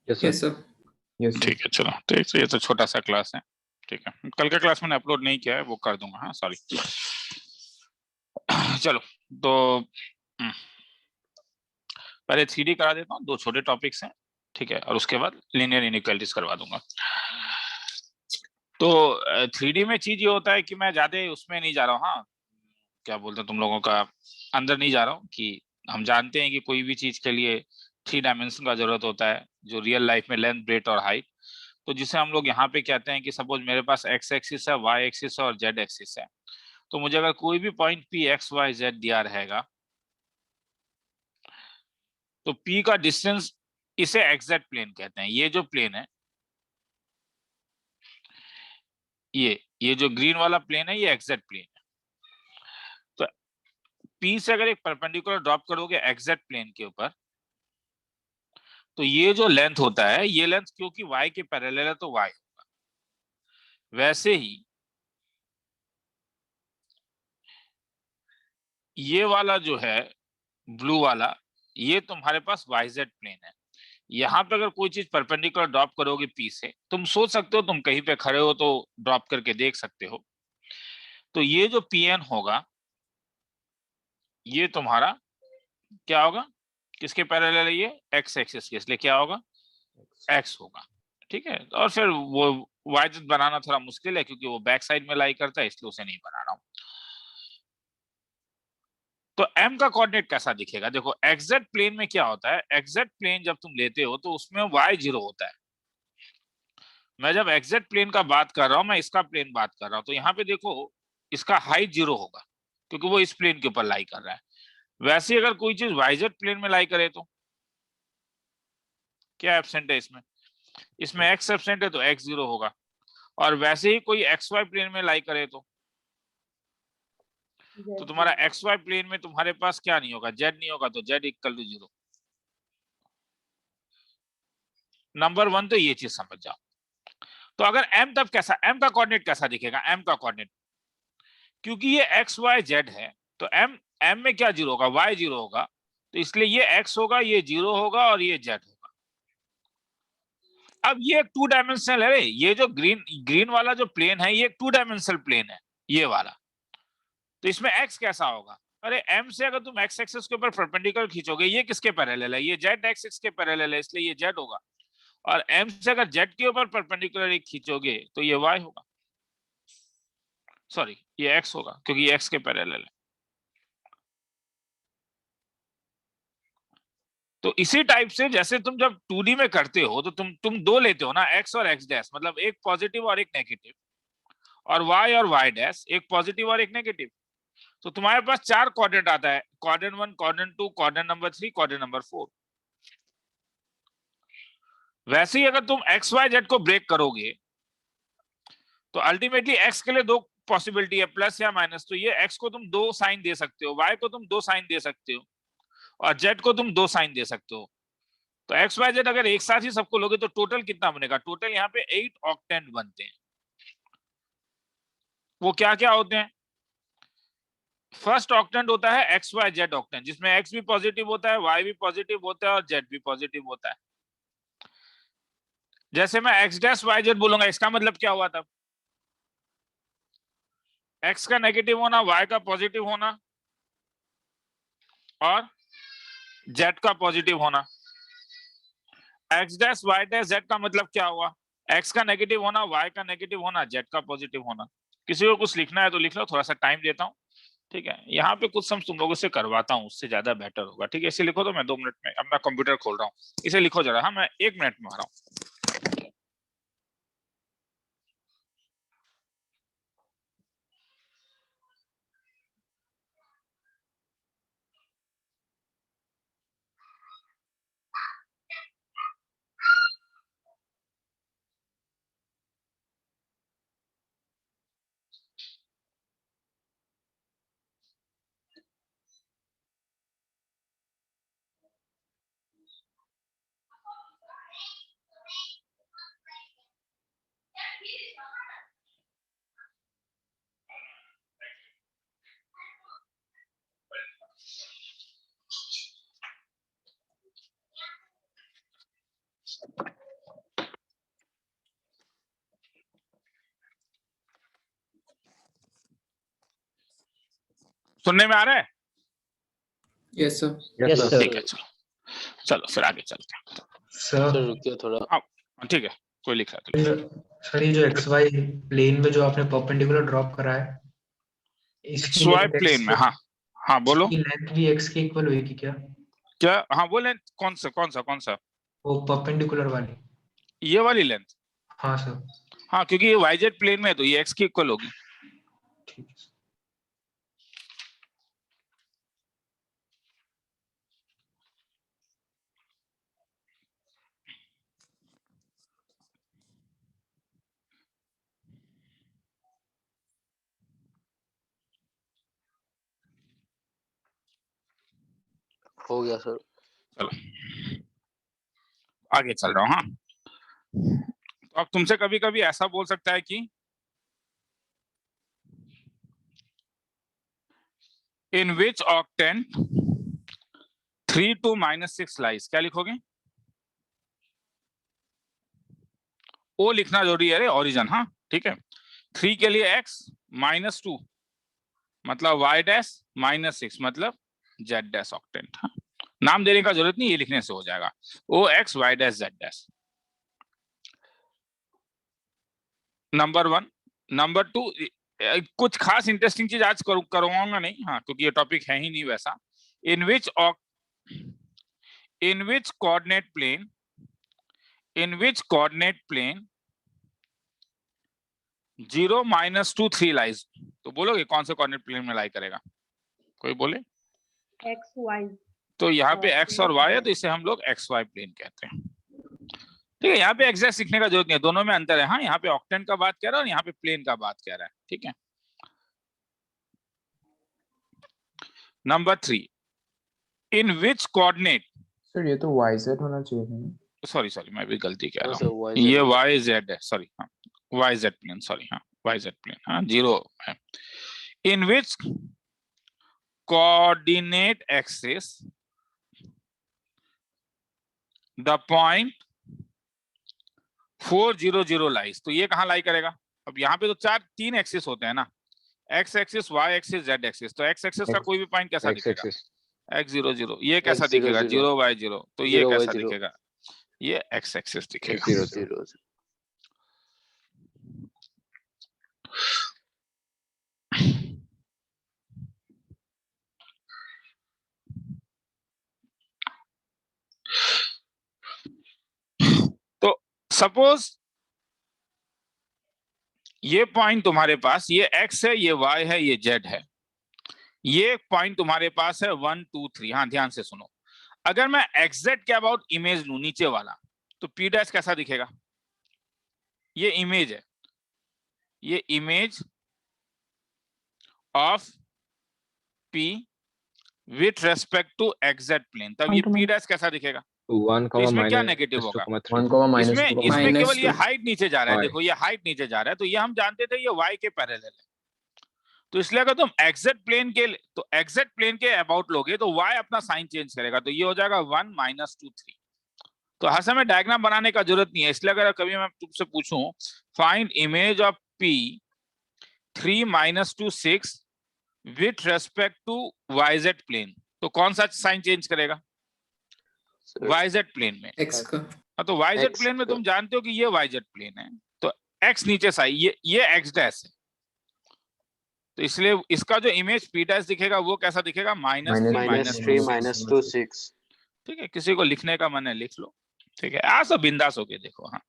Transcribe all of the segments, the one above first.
Yes sir. Yes sir. Yes sir. ठीक है चलो, ठीक है, ये तो छोटा सा क्लास है। ठीक है, कल का क्लास मैंने अपलोड नहीं किया है, वो कर दूंगा। हाँ सॉरी। चलो तो पहले 3D करा देता हूँ, दो छोटे टॉपिक्स हैं, ठीक है, और उसके बाद लीनियर इनइक्वालिटीज करवा दूंगा। तो 3D में चीज ये होता है कि मैं ज्यादा उसमें नहीं जा रहा हूँ। हाँ, क्या बोलते हैं, तुम लोगों का अंदर नहीं जा रहा हूँ कि हम जानते हैं कि कोई भी चीज के लिए 3 डायमेंशन का जरूरत होता है, जो रियल लाइफ में लेंथ, ब्रेथ और हाइट। तो जिसे हम लोग यहाँ पे कहते हैं कि सपोज मेरे पास एक्स एक्सिस है, वाई एक्सिस है और जेड एक्सिस है। तो मुझे अगर कोई भी point P X Y Z दिया रहेगा, तो पी का डिस्टेंस, इसे एग्जैक्ट प्लेन कहते हैं। ये जो प्लेन है, ये जो ग्रीन वाला प्लेन है, ये एग्जैक्ट प्लेन है। तो पी से अगर एक परपेंडिकुलर ड्रॉप करोगे एग्जैक्ट प्लेन के ऊपर, तो ये जो लेंथ होता है, ये लेंथ क्योंकि y के पैरेलल है तो y होगा। वैसे ही ये वाला जो है ब्लू वाला, ये तुम्हारे पास yz प्लेन है। यहाँ पे अगर कोई चीज परपेंडिकुलर ड्रॉप करोगे पी से, तुम सोच सकते हो, तुम कहीं पे खड़े हो तो ड्रॉप करके देख सकते हो। तो ये जो pn होगा, ये तुम्हारा क्या होगा, किसके पैरेलल है, ये x एक्सिस के, इसलिए क्या होगा, x होगा। ठीक है, और फिर वो yz बनाना थोड़ा मुश्किल है क्योंकि वो बैक साइड में लाई करता है, इसलिए उसे नहीं बना रहा हूं। तो m का कोऑर्डिनेट कैसा दिखेगा, देखो एग्जैक्ट प्लेन में क्या होता है, एग्जैक्ट प्लेन जब तुम लेते हो तो उसमें y 0 होता है। मैं जब एग्जैक्ट प्लेन का बात कर रहा हूं, मैं इसका प्लेन बात कर रहा हूं, तो यहाँ पे देखो इसका हाइट 0 होगा क्योंकि वो इस प्लेन के ऊपर लाई कर रहा है। वैसे अगर कोई चीज yz प्लेन में लाई करे तो क्या एब्सेंट है इसमें, इसमें x एब्सेंट है तो x 0 होगा। और वैसे ही कोई xy प्लेन में लाई करे तो तुम्हारा xy प्लेन में तुम्हारे पास क्या नहीं होगा, z नहीं होगा, तो z इक्वल टू 0। नंबर 1 तो ये चीज समझ जाओ। तो अगर m, तब कैसा, m का कोऑर्डिनेट कैसा दिखेगा, m का कोऑर्डिनेट, क्योंकि ये x y z है तो m में क्या 0 होगा, y 0 होगा, तो इसलिए ये x होगा, ये 0 होगा और ये z होगा। अब ये 2 डायमेंशनल है, ये जो ग्रीन वाला जो प्लेन है, ये 2 डायमेंशनल प्लेन है ये वाला। तो इसमें x कैसा होगा, अरे m से अगर तुम x एक्सिस के ऊपर परपेंडिकुलर खींचोगे, ये किसके पैरेलल है, ये z एक्सिस के पैरेलल है, इसलिए ये z होगा। और m से अगर z के ऊपर परपेंडिकुलर खींचोगे तो ये y होगा, सॉरी ये x होगा क्योंकि ये x के पैरेलल है। तो इसी टाइप से जैसे तुम जब 2D में करते हो तो तुम दो लेते हो ना, x और x डैश, मतलब एक पॉजिटिव और एक नेगेटिव, और y और y डैश, एक पॉजिटिव और एक नेगेटिव। तो तुम्हारे पास 4 क्वाड्रेंट आता है, quadrant 1, quadrant 2, quadrant number 3, quadrant number 4। वैसे ही अगर तुम x y z को ब्रेक करोगे तो अल्टीमेटली x के लिए दो पॉसिबिलिटी है, प्लस या माइनस। तो ये x को तुम 2 साइन दे सकते हो, y को तुम 2 साइन दे सकते हो, और z को तुम 2 साइन दे सकते हो। तो एक्स वाई जेड अगर एक साथ ही सबको लोगे तो टोटल कितना बनेगा, टोटल यहाँ पे 8 ऑक्टेंट बनते हैं। वो क्या क्या होते हैं, फर्स्ट ऑक्टेंट होता है एक्स वाई जेड ऑक्टेंट, जिसमें एक्स भी पॉजिटिव होता है, वाई भी पॉजिटिव होता है और जेड भी पॉजिटिव होता है। जैसे मैं एक्स डैश वाई जेड बोलूंगा, इसका मतलब क्या हुआ तब, एक्स का नेगेटिव होना, वाई का पॉजिटिव होना और जेड का पॉजिटिव होना। X dash Y dash Z का मतलब क्या हुआ, एक्स का नेगेटिव होना, वाई का नेगेटिव होना, जेड का पॉजिटिव होना। किसी को कुछ लिखना है तो लिख लो, थोड़ा सा टाइम देता हूँ। ठीक है, यहाँ पे कुछ सम तुम लोगों से करवाता हूँ, उससे ज्यादा बेटर होगा। ठीक है, इसे लिखो, तो मैं 2 मिनट में अपना कंप्यूटर खोल रहा हूँ, इसे लिखो जरा। हाँ, मैं 1 मिनट में आ रहा हूँ। सुनने में आ रहा है? Yes sir. Yes sir. ठीक है, चलो चलो फिर आगे चलते हैं। सर रुकिए थोड़ा। ठीक है, कोई लिख रहा है तो सर ये जो XY प्लेन में जो आपने परपेंडिकुलर ड्रॉप करा है, इसकी XY लेंथ प्लेन में, हाँ हाँ बोलो। इसकी लेंथ भी x के इक्वल होगी क्या? क्या? हाँ वो लेंथ कौन सा? वो परपेंडिकुलर वाली। ये वाली लेंथ? हाँ सर। हाँ, क्योंकि ये YZ प्लेन में है तो ये x की इक्वल होगी। ठीक है सर। हो गया सर। चलो आगे चल रहा हूँ। हाँ, तो अब तुमसे कभी कभी ऐसा बोल सकता है कि इन विच ऑक्टेंट 3 to -6 लाइज, क्या लिखोगे? ओ लिखना जरूरी है रे, ओरिजिन। हाँ ठीक है। 3 के लिए x -2 मतलब y डैश -6 मतलब z डैश ऑक्टेंट। हाँ, नाम देने का जरूरत नहीं, ये लिखने से हो जाएगा। O X Y dash z dash. Number 1। Number 2, कुछ खास इंटरेस्टिंग चीज आज करवाऊंगा नहीं, हाँ, क्योंकि ये टॉपिक है ही नहीं वैसा। इन विच कोऑर्डिनेट प्लेन 0 -2 3 लाइज, तो बोलोगे कौन से कोऑर्डिनेट प्लेन में लाई करेगा? कोई बोले? X Y. तो यहाँ पे x और y है तो इसे हम लोग XY प्लेन कहते हैं। ठीक है, यहाँ पे एग्जैक्ट सीखने का जरूरत नहीं है, दोनों में अंतर है। हाँ, यहाँ पे ऑक्टेंट का बात कह रहा है और यहाँ पे प्लेन का बात कह रहा है। ठीक है। Number 3, in which coordinate. Sir ये तो YZ होना चाहिए था। सॉरी मैं भी गलती कह रहा हाँ हूँ, सर, ये YZ है, सॉरी। हाँ YZ प्लेन, सॉरी। हाँ YZ प्लेन, हाँ 0 है। In which coordinate axis the point 4 0 0 lies, तो ये कहाँ लाई करेगा? अब यहाँ पे तो 3 एक्सिस होते हैं ना, x axis, y axis, z axis. तो x एक्सिस का कोई भी पॉइंट कैसा दिखेगा? x 0 0। ये कैसा दिखेगा? 0 y 0। तो ये कैसा दिखेगा? ये x एक्सिस दिखेगा। 0 0। तो सपोज ये पॉइंट तुम्हारे पास, ये x है, ये y है, ये z है। ये पॉइंट तुम्हारे पास है 1 2 3। हाँ ध्यान से सुनो, अगर मैं एग्जैक्ट के अबाउट इमेज लू नीचे वाला, तो p डैश कैसा दिखेगा? ये इमेज है, ये image of p with respect to exact plane, तब ये p डैश कैसा दिखेगा? 1, तो इसमें क्या नेगेटिव होगा? 1, इसमें केवल ये -2। हाइट नीचे जा रहा है। देखो ये हाइट नीचे जा रहा है, तो ये हम जानते थे ये y के पैरेलल है। तो इसलिए अगर तुम एग्जैक्ट प्लेन के अबाउट लोगे तो y अपना साइन चेंज करेगा, तो ये हो जाएगा 1 -2 3। तो हर समय डायग्राम बनाने का जरूरत नहीं है। इसलिए अगर कभी मैं तुमसे पूछूं find image of p 3 -2 6 with respect to yz plane, तो कौन सा साइन चेंज करेगा? yz प्लेन में X का। हाँ, तो yz प्लेन में तुम जानते हो कि ये yz प्लेन है, तो x नीचे साइन, ये x डैश है। तो इसलिए इसका जो इमेज p डैश दिखेगा वो कैसा दिखेगा? -3 -2 6। ठीक है, किसी को लिखने का मन है लिख लो। ठीक है, आ सब बिंदास होके देखो। हाँ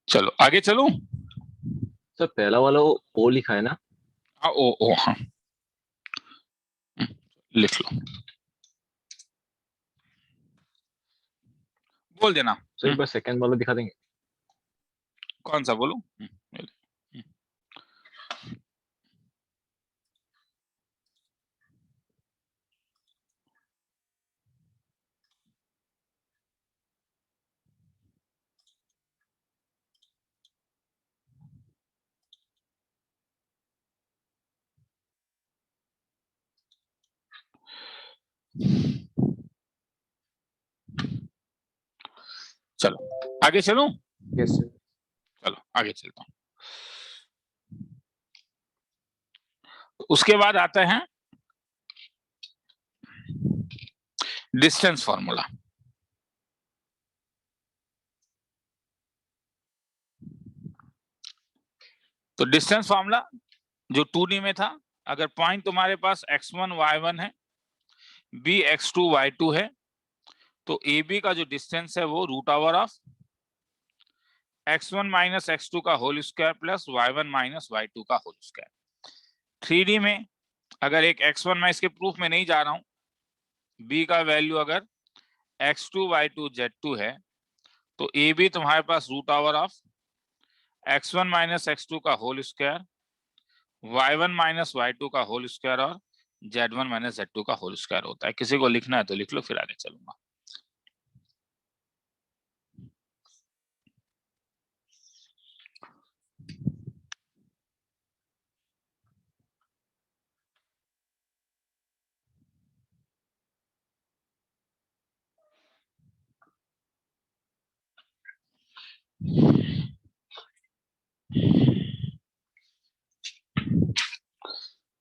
चलो आगे चलूं। सर पहला वाला ओ लिखा है ना? हाँ ओ हाँ लिख लो। बोल देना। सर एक बार सेकंड वाला दिखा देंगे। कौन सा बोलूं? चलो आगे चलूं? Yes, sir. चलो आगे चलता हूं। उसके बाद आता है डिस्टेंस फॉर्मूला। तो डिस्टेंस फॉर्मूला जो 2D में था, अगर पॉइंट तुम्हारे पास x1 y1 है, b x2 y2 है, तो AB का जो डिस्टेंस है वो root over of x1 minus x2 का whole square plus y1 minus y2 का होल स्क्वायर। 3D में अगर एक x1, मैं इसके प्रूफ में नहीं जा रहा हूं, b का वैल्यू अगर x2 y2 z2 है, तो AB तुम्हारे पास root over of x1 minus x2 का whole square, y1 minus y2 का होल स्क्वायर और z1 माइनस z2 का होल स्क्वायर होता है। किसी को लिखना है तो लिख लो, फिर आगे चलूंगा।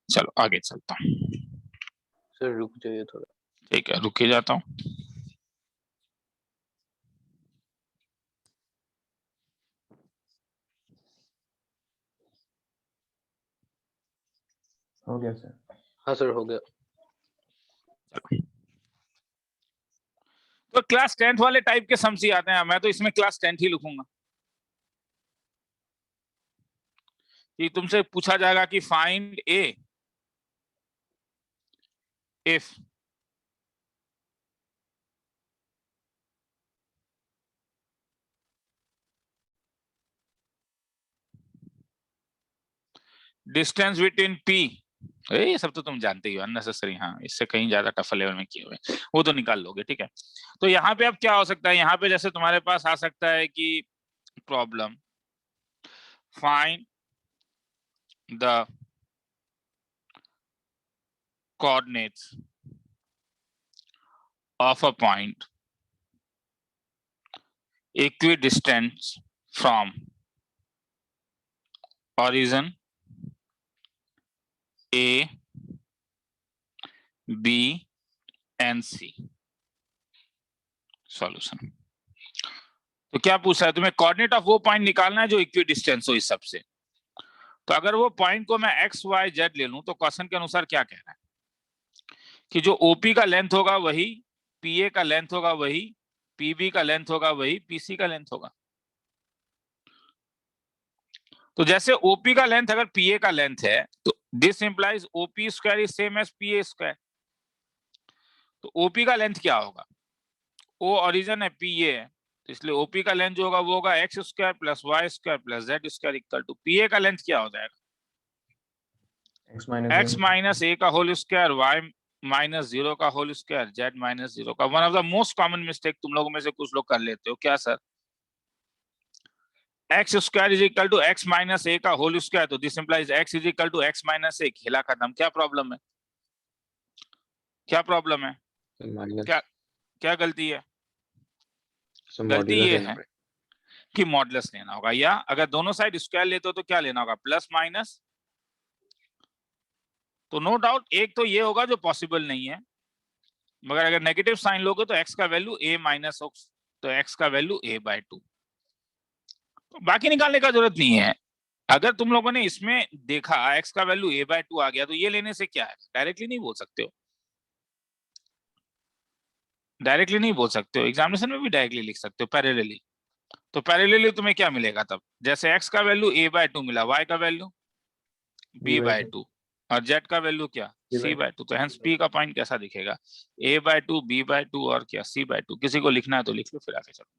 चलो आगे चलता हूं। सर रुक जाइए थोड़ा। ठीक है, रुक के जाता हूं। हो गया सर। हाँ सर हो गया। तो क्लास 10th वाले टाइप के सम्स ही आते हैं। मैं तो इसमें क्लास 10th ही लिखूंगा कि तुमसे पूछा जाएगा कि find A if distance between P. ये सब तो तुम जानते ही हो, अननेसेसरी। हाँ, इससे कहीं ज्यादा टफ लेवल में किए हुए, वो तो निकाल लोगे। ठीक है, तो यहाँ पे अब क्या हो सकता है, यहाँ पे जैसे तुम्हारे पास आ सकता है कि problem find the coordinates of a point equidistant from origin A, B and C। Solution. तो क्या पूछा है तुम्हें? कोऑर्डिनेट ऑफ वो पॉइंट निकालना है जो इक्विडिस्टेंस हो इस सब से। तो अगर वो पॉइंट को मैं एक्स वाई जेड ले लूं, तो क्वेश्चन के अनुसार क्या कह रहा है कि जो ओपी का लेंथ होगा वही, पीए का लेंथ होगा वही, पीबी का लेंथ होगा वही, पीसी का लेंथ होगा। तो जैसे ओपी का लेंथ अगर पीए का लेंथ है, तो this implies OP square is same as PA square. तो ओपी का लेंथ क्या होगा? ओ ओरिजिन है, पीए है, तो इसलिए ओपी का लेंथ जो होगा वो होगा x square plus y square plus z square equal to PA का लेंथ क्या हो जाएगा? एक्स माइनस ए का होल स्क्वायर, वाई माइनस 0 का होल स्क्वायर, जेड माइनस 0 का। One of the most common mistake तुम लोगों में से कुछ लोग कर लेते हो, क्या sir? X square is equal to x minus a का होल स्क्वायर, तो this implies x is equal to x minus a. खेला खत्म। क्या प्रॉब्लम है? क्या प्रॉब्लम है? क्या गलती है? गलती ये है कि मॉडुलस लेना होगा, या अगर दोनों साइड स्क्वायर लेते हो तो क्या लेना होगा? Plus minus. तो नो डाउट एक तो ये होगा जो पॉसिबल नहीं है, मगर अगर नेगेटिव साइन लोगे तो एक्स का वैल्यू a माइनस हो, तो एक्स का वैल्यू a/2। तो बाकी निकालने का जरूरत नहीं है। अगर तुम लोगों ने इसमें देखा x का वैल्यू a/2 आ गया, तो ये लेने से क्या है? डायरेक्टली नहीं बोल सकते हो, डायरेक्टली नहीं बोल सकते हो, एग्जामिनेशन में भी डायरेक्टली लिख सकते हो पैरेलली। तो पैरेलली तुम्हें क्या मिलेगा तब? जैसे x का वैल्यू a/2 मिला, y का वैल्यू b/2 और z का वैल्यू क्या? C/2, तो हेंस P का पॉइंट कैसा दिखेगा? A/2, B/2 और क्या C/2। किसी को लिखना है तो लिख लो, फिर आगे चलो।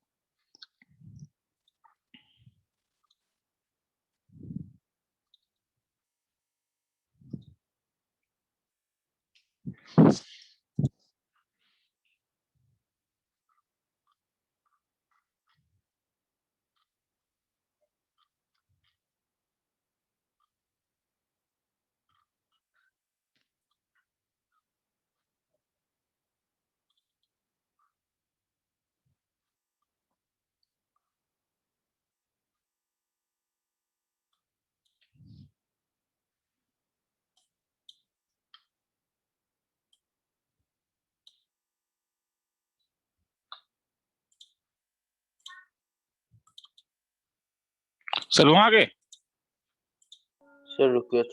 चलो आगे। सर रुकिए।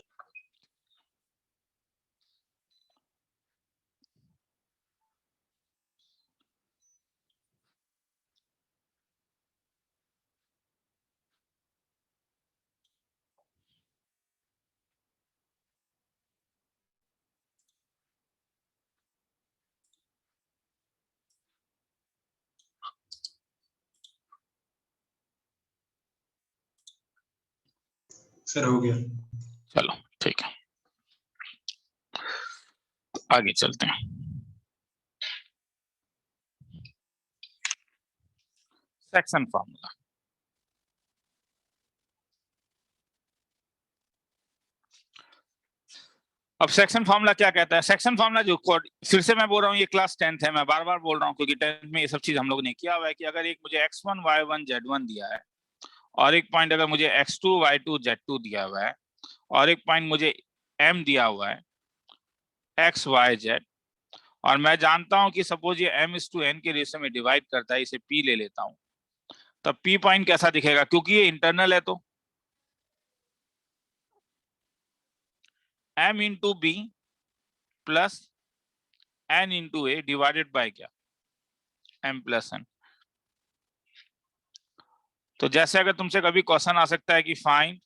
सर हो गया। चलो ठीक है, आगे चलते हैं। Section formula. अब सेक्शन फॉर्मूला क्या कहता है? सेक्शन फॉर्मूला जो फिर से मैं बोल रहा हूँ, ये क्लास 10th है, मैं बार बार बोल रहा हूँ क्योंकि 10th में ये सब चीज हम लोग ने किया हुआ है कि अगर एक मुझे x1 y1 z1 दिया है और एक पॉइंट अगर मुझे x2 y2 z2 दिया हुआ है और एक पॉइंट मुझे m दिया हुआ है x y z, और मैं जानता हूं कि सपोज ये m/n के रेशियो में डिवाइड करता है, इसे p ले लेता हूं, तब p पॉइंट कैसा दिखेगा? क्योंकि ये इंटरनल है तो m into B plus n into A divided by क्या? m plus n। तो जैसे अगर तुमसे कभी क्वेश्चन आ सकता है कि find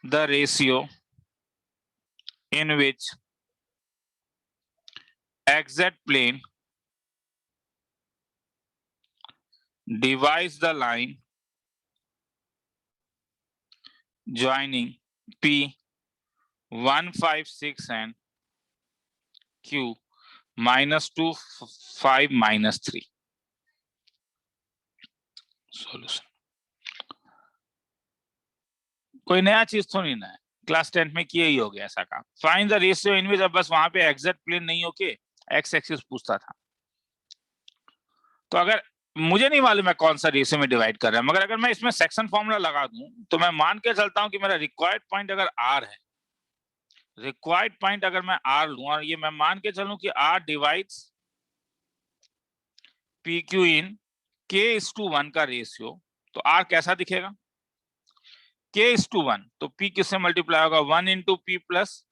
the ratio in which xz plane divides the line joining P 156 and Q -2 5 -3। Solution कोई नया चीज तो नहीं ना है, क्लास 10 में किया ही हो गया ऐसा काम। फाइंड द रेशियो इन विच, अब बस वहां पे एग्जैक्ट प्लेन नहीं होके एक्स एक्सिस पूछता था, तो अगर मुझे नहीं मालूम है कौन सा रेशियो में डिवाइड कर रहा है, मगर अगर मैं इसमें सेक्शन फॉर्मूला लगा दूं तो मैं मान के चलता हूं कि मेरा रिक्वायर्ड पॉइंट अगर r है, रिक्वायर्ड पॉइंट अगर मैं r लूं और ये मैं मान के चलूं कि r डिवाइड्स PQ इन k/1 का रेशियो, तो r कैसा दिखेगा? k/1, तो p किससे मल्टीप्लाई होगा? 1 into P plus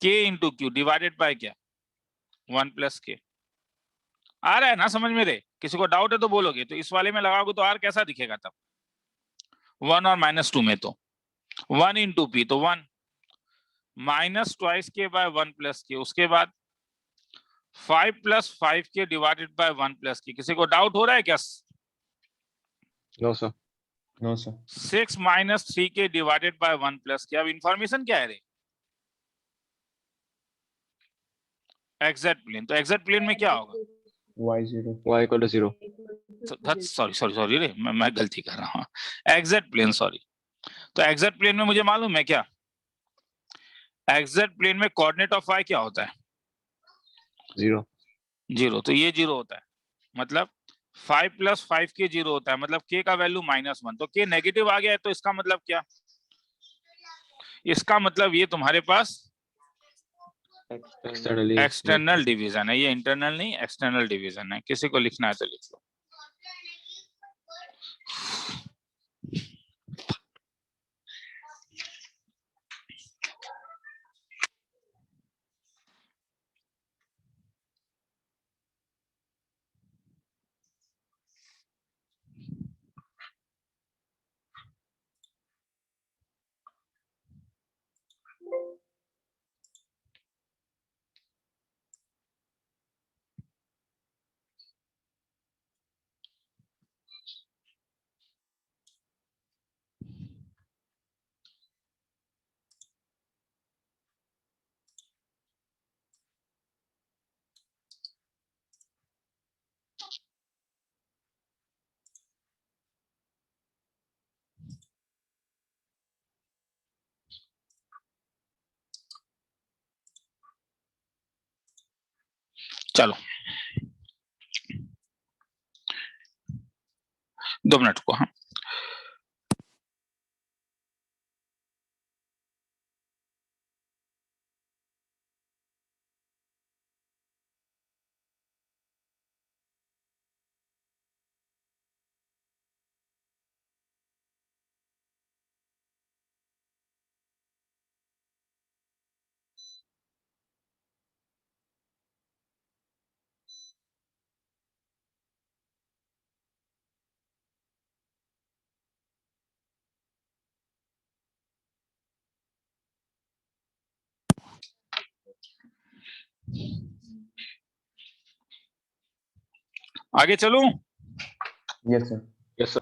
k into Q divided by क्या? 1 प्लस k। आ रहा है ना समझ मेरे? किसी को डाउट है तो बोलोगे, तो इस वाले में लगाओगे तो r कैसा दिखेगा तब? 1 और -2 में तो 1 इंटू पी, तो 1 माइनस ट्वाइस के बाय 1 प्लस के, उसके बाद 5 + 5 के डिवाइडेड बाय 1 प्लस के। किसी को डाउट हो रहा है क्या? No sir. No sir. 6 - 3 के डिवाइडेड बाय 1 प्लस के। अब इंफॉर्मेशन क्या है रे? एग्जैक्ट प्लेन, तो एग्जैक्ट प्लेन में क्या होगा? y0 y = 0। सॉरी रे, मैं गलती कर रहा हूँ। Exact plane, sorry. तो एग्जैक्ट प्लेन में मुझे मालूम है क्या? एग्जैक्ट प्लेन में कोऑर्डिनेट ऑफ y क्या होता है? 0। तो ये 0 होता है, मतलब 5 + 5 के 0 होता है, मतलब k का वैल्यू -1। तो k नेगेटिव आ गया है, तो इसका मतलब क्या? इसका मतलब ये तुम्हारे पास एक्सटर्नल डिवीजन है, ये इंटरनल नहीं, एक्सटर्नल डिवीजन है। किसी को लिखना है तो लिख लो। चलो 2 मिनट को। हाँ आगे चलूं? Yes sir. Yes sir.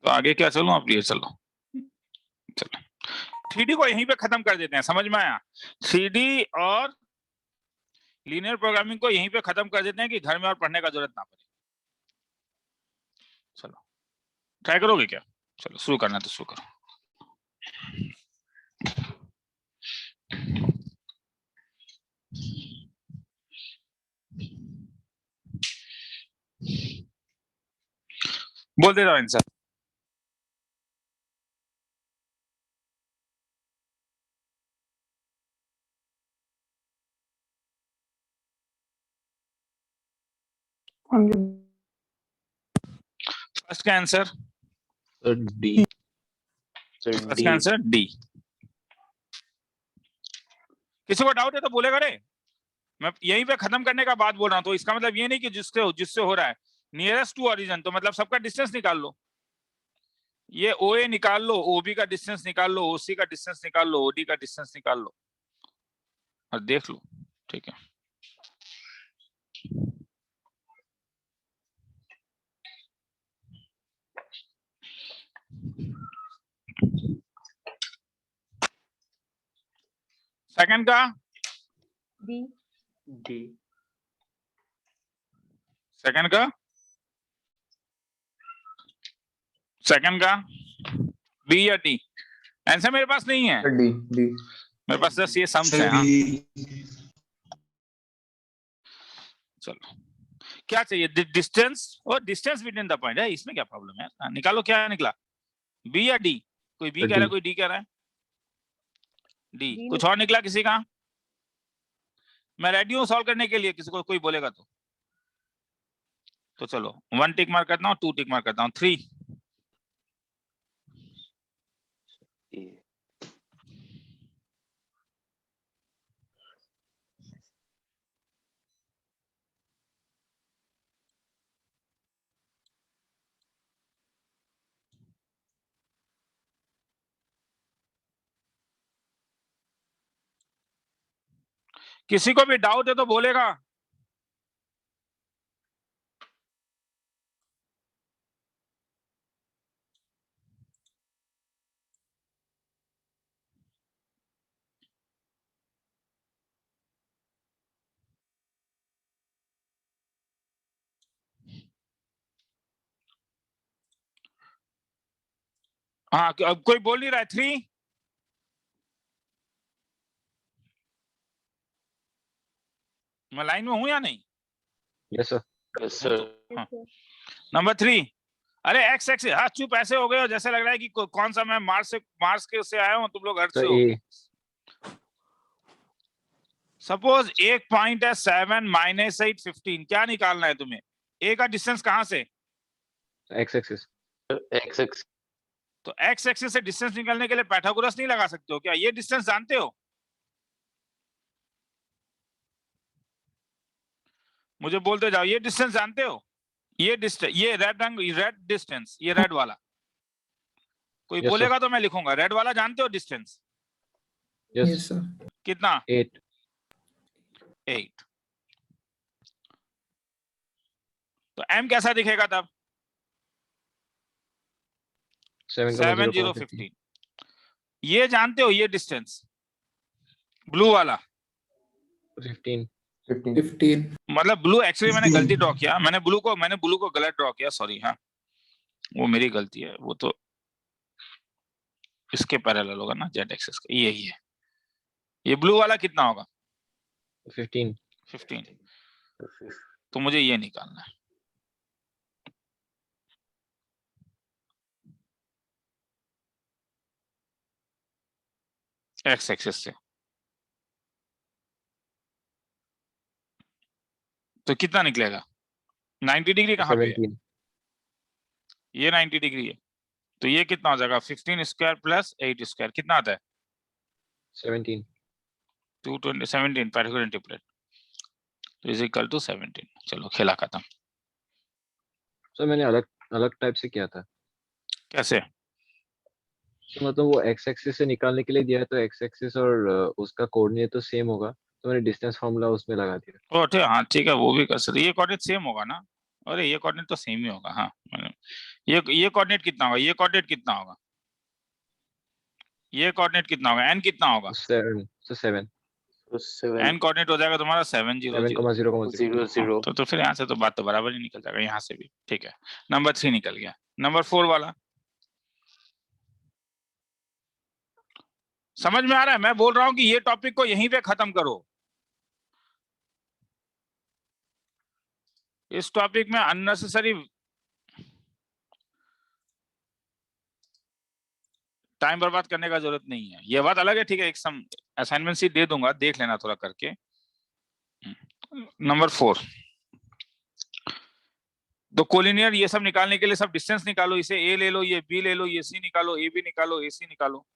तो आगे क्या चलूं, आप ये चलो। चलो 3D को यहीं पे खत्म कर देते हैं, समझ में आया? 3D और लीनियर प्रोग्रामिंग को यहीं पे खत्म कर देते हैं कि घर में और पढ़ने का जरूरत ना पड़े। चलो ट्राई करोगे क्या? चलो शुरू करना तो शुरू करो। बोल दे रहा आंसर। फर्स्ट का answer sir D. Sir first D. का आंसर डी। किसी को डाउट है तो बोलेगा रे, मैं यहीं पे खत्म करने का बात बोल रहा हूं। तो इसका मतलब ये नहीं कि जिससे जिससे हो रहा है नियरेस्ट टू ओरिजिन, तो मतलब सबका डिस्टेंस निकाल लो। ये OA निकाल लो, OB का डिस्टेंस निकाल लो, OC का डिस्टेंस निकाल लो, OD का डिस्टेंस निकाल लो और देख लो। ठीक है सेकंड का D, डी। सेकंड का सेकंड का B या D? आंसर मेरे पास नहीं है, सर डी डी। मेरे पास बस ये सम्स है। सर हाँ बी। चलो क्या चाहिए? डिस्टेंस और डिस्टेंस बिटवीन द पॉइंट है, इसमें क्या प्रॉब्लम है? हाँ, निकालो क्या निकला, B या D? कोई B कह रहा है, कोई D कह रहा है। D। D कुछ और निकला किसी का? मैं रेडी हूँ सॉल्व करने के लिए, किसी को कोई बोलेगा तो चलो 1 टिक मार्क करता हूँ, 2 टिक मार्क करता हूँ, 3। किसी को भी डाउट है तो बोलेगा। हाँ अब कोई बोल नहीं रहा है। 3। मैं लाइन में हूं या नहीं? Yes sir. Yes sir. हाँ नंबर 3। अरे एक्स एक्स, हाँ चुप ऐसे हो गए हो जैसे लग रहा है कि कौन सा मैं मार्स के से आया हूँ, तुम लोग अर्थ से हो। ए। सपोज एक पॉइंट है 7 - 8 15, क्या निकालना है तुम्हें? ए का डिस्टेंस कहां से? X axis. X x. तो एक्स एक्सिस से डिस्टेंस निकालने के लिए पाइथागोरस नहीं लगा सकते हो क्या? ये डिस्टेंस जानते हो? मुझे बोलते जाओ, ये डिस्टेंस जानते हो? ये डिस्टेंस, ये रेड डिस्टेंस, ये रेड वाला। कोई Yes, बोलेगा तो मैं लिखूंगा। रेड वाला जानते हो डिस्टेंस यस सर। कितना? 8। 8। तो M कैसा दिखेगा तब? 7015। ये जानते हो ये डिस्टेंस ब्लू वाला? 15। 15। मतलब ब्लू, एक्चुअली मैंने गलती ड्रॉ किया, मैंने ब्लू को गलत ड्रॉ किया, सॉरी। हाँ वो मेरी गलती है, वो तो इसके पैरेलल होगा ना, जेड एक्सिस का। यही है। ये ब्लू वाला कितना होगा? 15। 15। तो मुझे ये निकालना है। एक्स एक्सिस से तो कितना निकलेगा? 90 डिग्री कहाँ पे है? 17 ये 90 डिग्री है, तो ये कितना हो जाएगा? 15 स्क्वायर प्लस 8 स्क्वायर कितना आता है? 17 220 17 पाइथागोरस ट्रिपलेट तो इज इक्वल टू 17। चलो खेला खत्म। सर मैंने अलग अलग टाइप से किया था। कैसे? तो मतलब वो एक्स एक्सिस से निकालने के लिए दिया है, तो एक्स एक्सिस और उसका कोऑर्डिनेट तो सेम होगा, तो मैंने डिस्टेंस फार्मूला उसमें लगा दिया। ओ ठीक, हाँ ठीक है, वो भी कर सकते। ये कोऑर्डिनेट सेम होगा ना? अरे ये कोऑर्डिनेट तो सेम ही होगा। हाँ ये कोऑर्डिनेट कितना होगा? ये कोऑर्डिनेट कितना होगा? ये कोऑर्डिनेट कितना होगा? n कितना होगा? 7 तो 7 n कोऑर्डिनेट हो जाएगा तुम्हारा 7 0 0 7,0,0 तो फिर यहाँ से तो बात तो बराबर ही निकल जाएगा, यहाँ से भी। ठीक है, नंबर 3 निकल गया। नंबर 4 वाला समझ में आ रहा है? मैं बोल रहा हूं कि ये टॉपिक को यहीं पे खत्म करो। इस टॉपिक में अननेसेसरी टाइम बर्बाद करने का जरूरत नहीं है। ये बात अलग है, ठीक है, एक सम असाइनमेंट शीट दे दूंगा, देख लेना थोड़ा करके। नंबर 4 तो कोलिनियर, ये सब निकालने के लिए सब डिस्टेंस निकालो। इसे ए ले लो, ये बी ले लो, ये सी निकालो, ए बी निकालो, ए सी निकालो।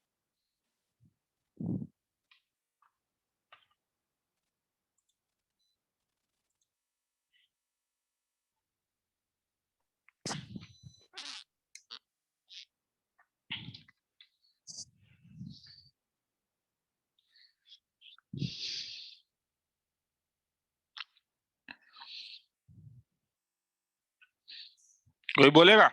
कोई बोलेगा?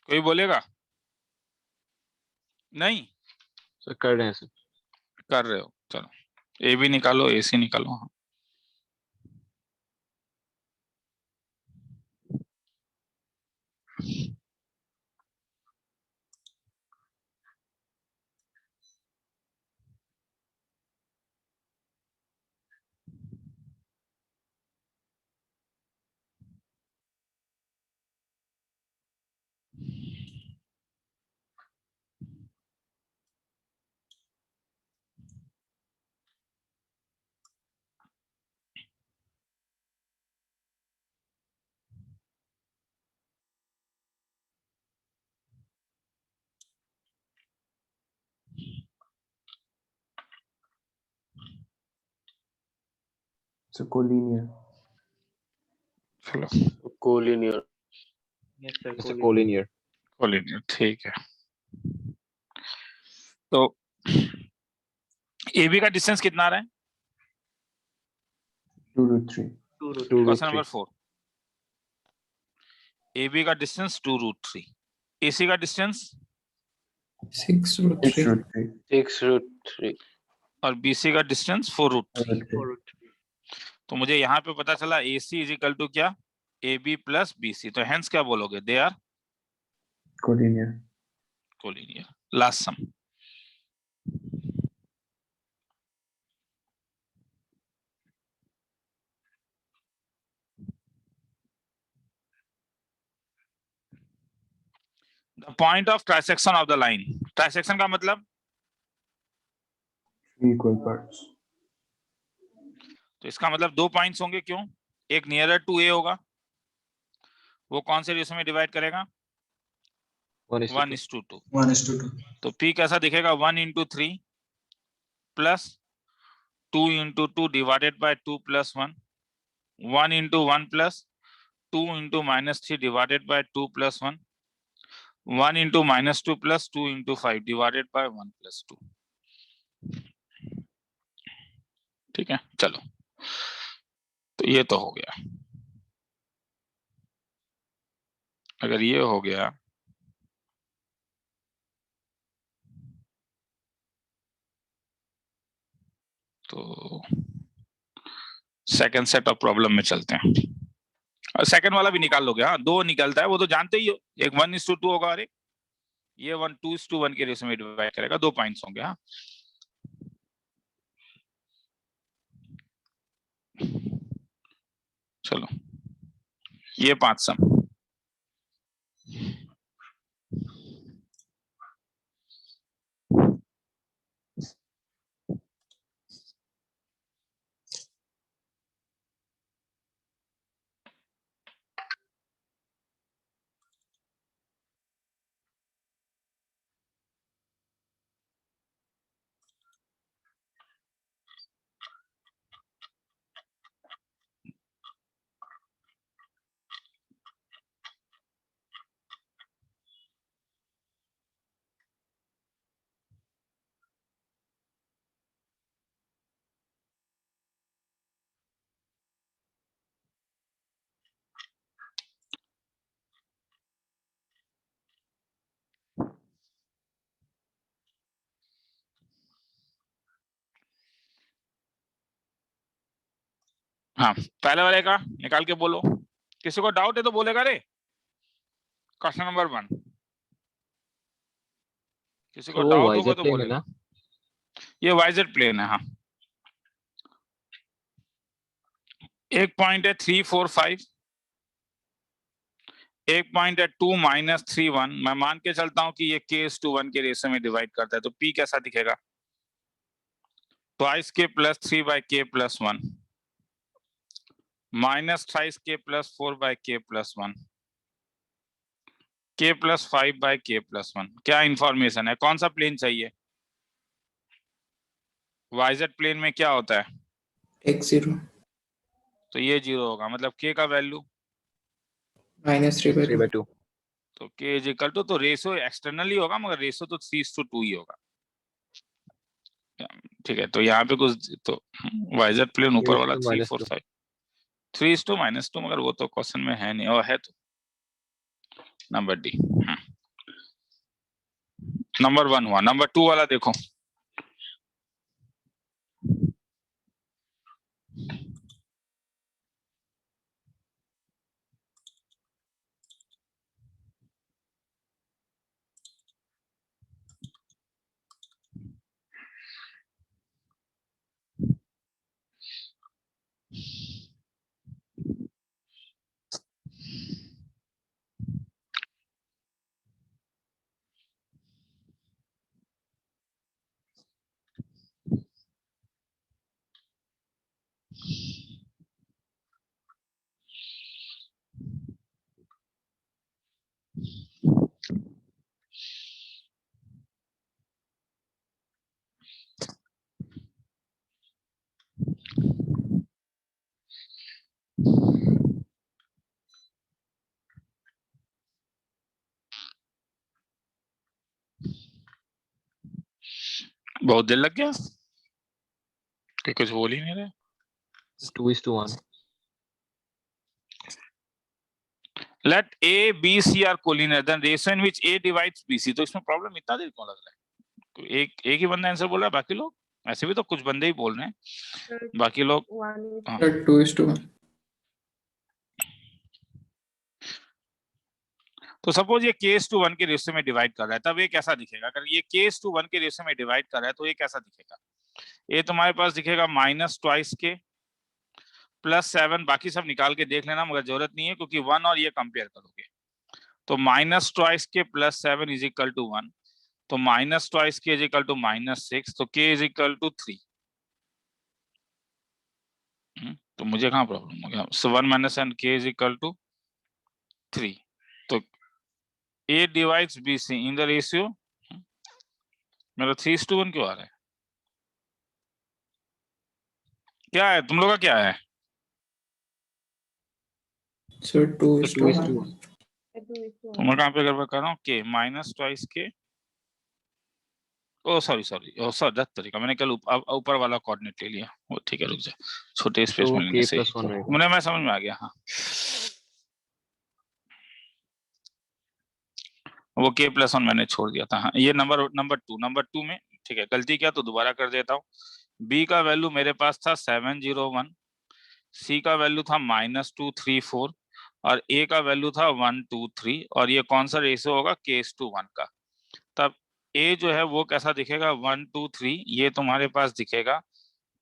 कोई बोलेगा? नहीं सर कर रहे हैं सर। कर रहे हो? चलो ए बी निकालो, ए सी निकालो। हाँ It's a collinear. चलो कोलिनियर। It's collinear. कोलिनियर, ठीक है। तो ए बी का डिस्टेंस कितना आ रहा है? 2√3. क्वेश्चन नंबर 4, ए बी का डिस्टेंस 2√3, ए सी का डिस्टेंस 6√3. 6√3. 6√3 और बी सी का डिस्टेंस 4√3। तो मुझे यहाँ पे पता चला A C is equal to क्या? A B plus B C. तो हेंस क्या बोलोगे? They are Collinear. Collinear. Last sum, the point of trisection of the line. Trisection का मतलब? 3 equal parts. तो इसका मतलब 2 पॉइंट्स होंगे। क्यों? एक नियरर टू ए होगा, वो कौन से रेशियो में डिवाइड करेगा? 1:2। 1:2. तो P कैसा दिखेगा? 1:3 plus 2:2 divided by 2 plus 1, 1:1 plus 2:-3 divided by 2 plus 1, 1:-2 plus 2:5 divided by 1 plus 2। ठीक है, चलो तो ये तो हो गया। अगर ये हो गया तो सेकंड सेट ऑफ प्रॉब्लम में चलते हैं। और सेकंड वाला भी निकाल लोगे, हाँ 2 निकलता है वो तो जानते ही हो, एक 1:2 होगा और एक ये 2:1 के रेशियो में डिवाइड करेगा, 2 पॉइंट्स होंगे। हाँ चलो ये 5 सम। हाँ पहले वाले का निकाल के बोलो, किसी को डाउट है तो बोलेगा रे। क्वेश्चन नंबर 1, किसी को तो वो डाउट होगा वाइजर तो प्लेन है बोलेगा। ना? ये वाइजेड प्लेन है। हाँ एक पॉइंट है 3, 4, 5, एक पॉइंट है 2, -3, 1। मैं मान के चलता हूं कि ये k:1 के रेशियो में डिवाइड करता है, तो p कैसा दिखेगा? Twice k + 3/k + 1 minus thrice k + 4/k + 1 k + 5/k + 1। क्या इंफॉर्मेशन है? कौन सा प्लेन चाहिए? वाइजेड प्लेन में क्या होता है? x0 तो ये 0 होगा, मतलब k का वैल्यू -3/2 3/2। तो k = तो रेशियो एक्सटर्नली होगा, मगर रेशियो तो 3:2 ही होगा। ठीक है, तो यहाँ पे कुछ तो वाइजेड प्लेन ऊपर वाला 3, 4, 5 3:2 -2, मगर वो तो क्वेश्चन में है नहीं, और है तो नंबर डी। नंबर 1 हुआ। नंबर 2 वाला देखो। बहुत देर लग गया कि कुछ बोल ही नहीं रहे। 2:1। Let A, B, C are collinear, then ratio in which A divides BC। तो इसमें प्रॉब्लम इतना देर क्यों लग रहा है? एक ही बंदा आंसर बोल रहा है, बाकी लोग ऐसे भी तो कुछ बंदे ही बोल रहे हैं, बाकी लोग 2:1 तो सपोज ये k:1 के रेशियो में डिवाइड कर रहा है, तब ये कैसा दिखेगा? अगर ये k:1 के रेशियो में डिवाइड कर रहा है तो ये कैसा दिखेगा? ये तुम्हारे पास दिखेगा -2k + 7, बाकी सब निकाल के देख लेना, मगर जरूरत नहीं है क्योंकि 1 और ये कंपेयर करोगे। तो -2k + 7 = 1, तो -2k = -6, तो k = 3। तो मुझे कहाँ प्रॉब्लम हो गया? सो 1 - n k = 3। तो A divides BC in the ratio, मेरा 3:1 क्यों आ रहा है? क्या है तुम लोग का? क्या है? सर 2:1 तो मैं कहाँ पे गड़बड़ कर रहा हूँ? k -2k, ओ सॉरी सॉरी 10 तरीका, मैंने कल ऊपर वाला कोऑर्डिनेट ले लिया। वो ठीक है, रुक जा, छोटे स्पेस तो में लेने k से + 1 रहेगा। मैं समझ में आ गया। हाँ वो k + 1 मैंने छोड़ दिया था। हाँ ये नंबर 2 में ठीक है, गलती किया तो दोबारा कर देता हूँ। b का वैल्यू मेरे पास था 701, c का वैल्यू था -234, और ए का वैल्यू था 1 2 3 और ये कौन सा रेशियो होगा k:1 का। तब ए जो है वो कैसा दिखेगा 1 2 3 ये तुम्हारे पास दिखेगा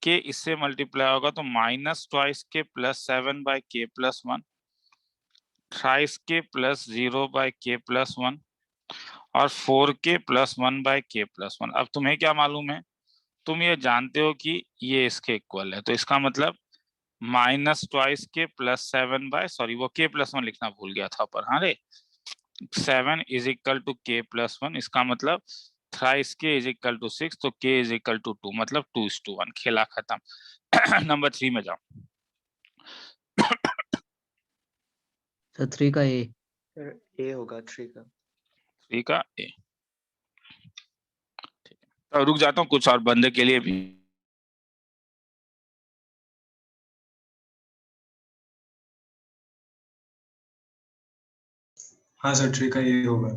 के इससे मल्टीप्लाई होगा तो -2k + 7/k + 1 3k + 0/k + 1 और 4k + 1/k + 1। अब तुम्हें क्या मालूम है, तुम ये जानते हो कि ये इसके इक्वल है, तो इसका मतलब -2k + 7 वो k + 1 लिखना भूल गया था पर, हाँ रे 7 = k + 1, इसका मतलब थ्राइस k = 6 तो k = 2 मतलब 2:1। खेला खत्म। नंबर 3 में जाओ। सर 3 का ए। ए होगा 3 का। 3 का ए। ठीक है, तो रुक जाता हूँ कुछ और बंदे के लिए भी। हाँ सर 3 का ये होगा।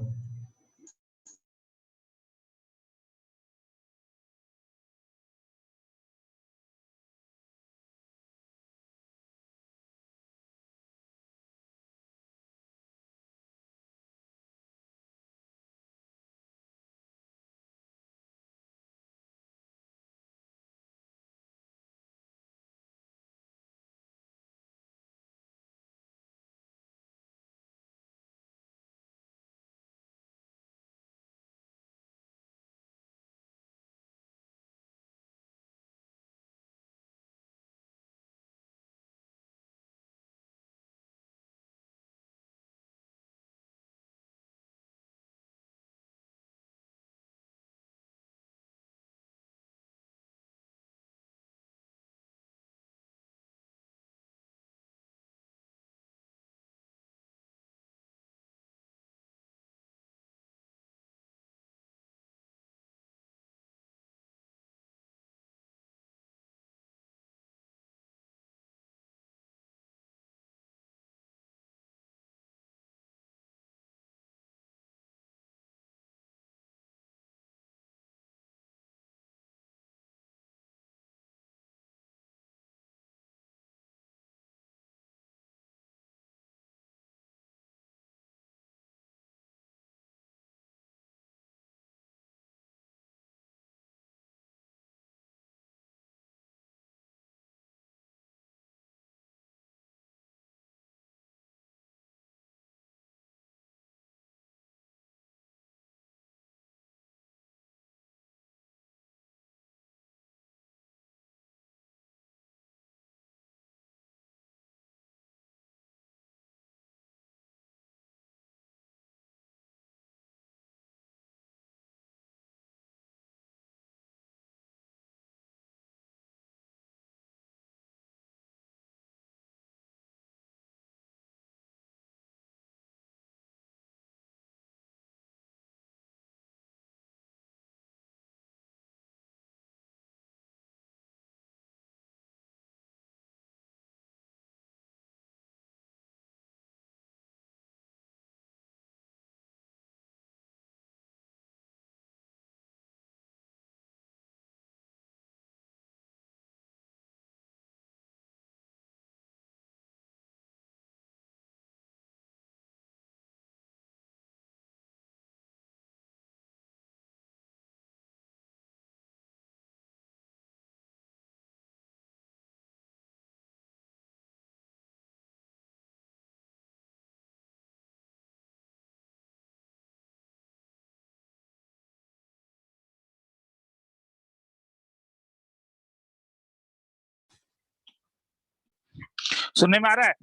सुनने में आ रहा है?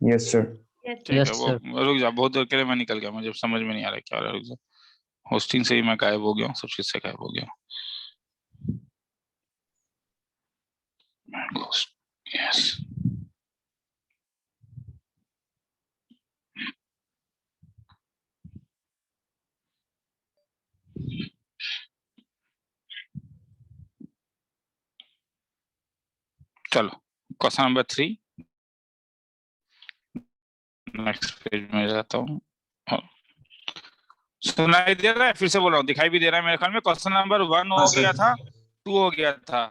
Yes sir. ठीक Yes, है, sir. वो रुक जा, बहुत देर के लिए मैं निकल गया, मुझे समझ में नहीं आ रहा क्या हो रहा है। रुक जा, होस्टिंग से ही मैं गायब हो गया हूँ, सब चीज से गायब हो गया हूँ। यस चलो क्वेश्चन नंबर 3 नेक्स्ट पेज में जाता हूँ। सुनाई दे रहा है? फिर से बोल रहा हूँ, दिखाई भी दे रहा है मेरे ख्याल में। क्वेश्चन नंबर 1 हो हाँ सर। गया था, 2 हो गया था,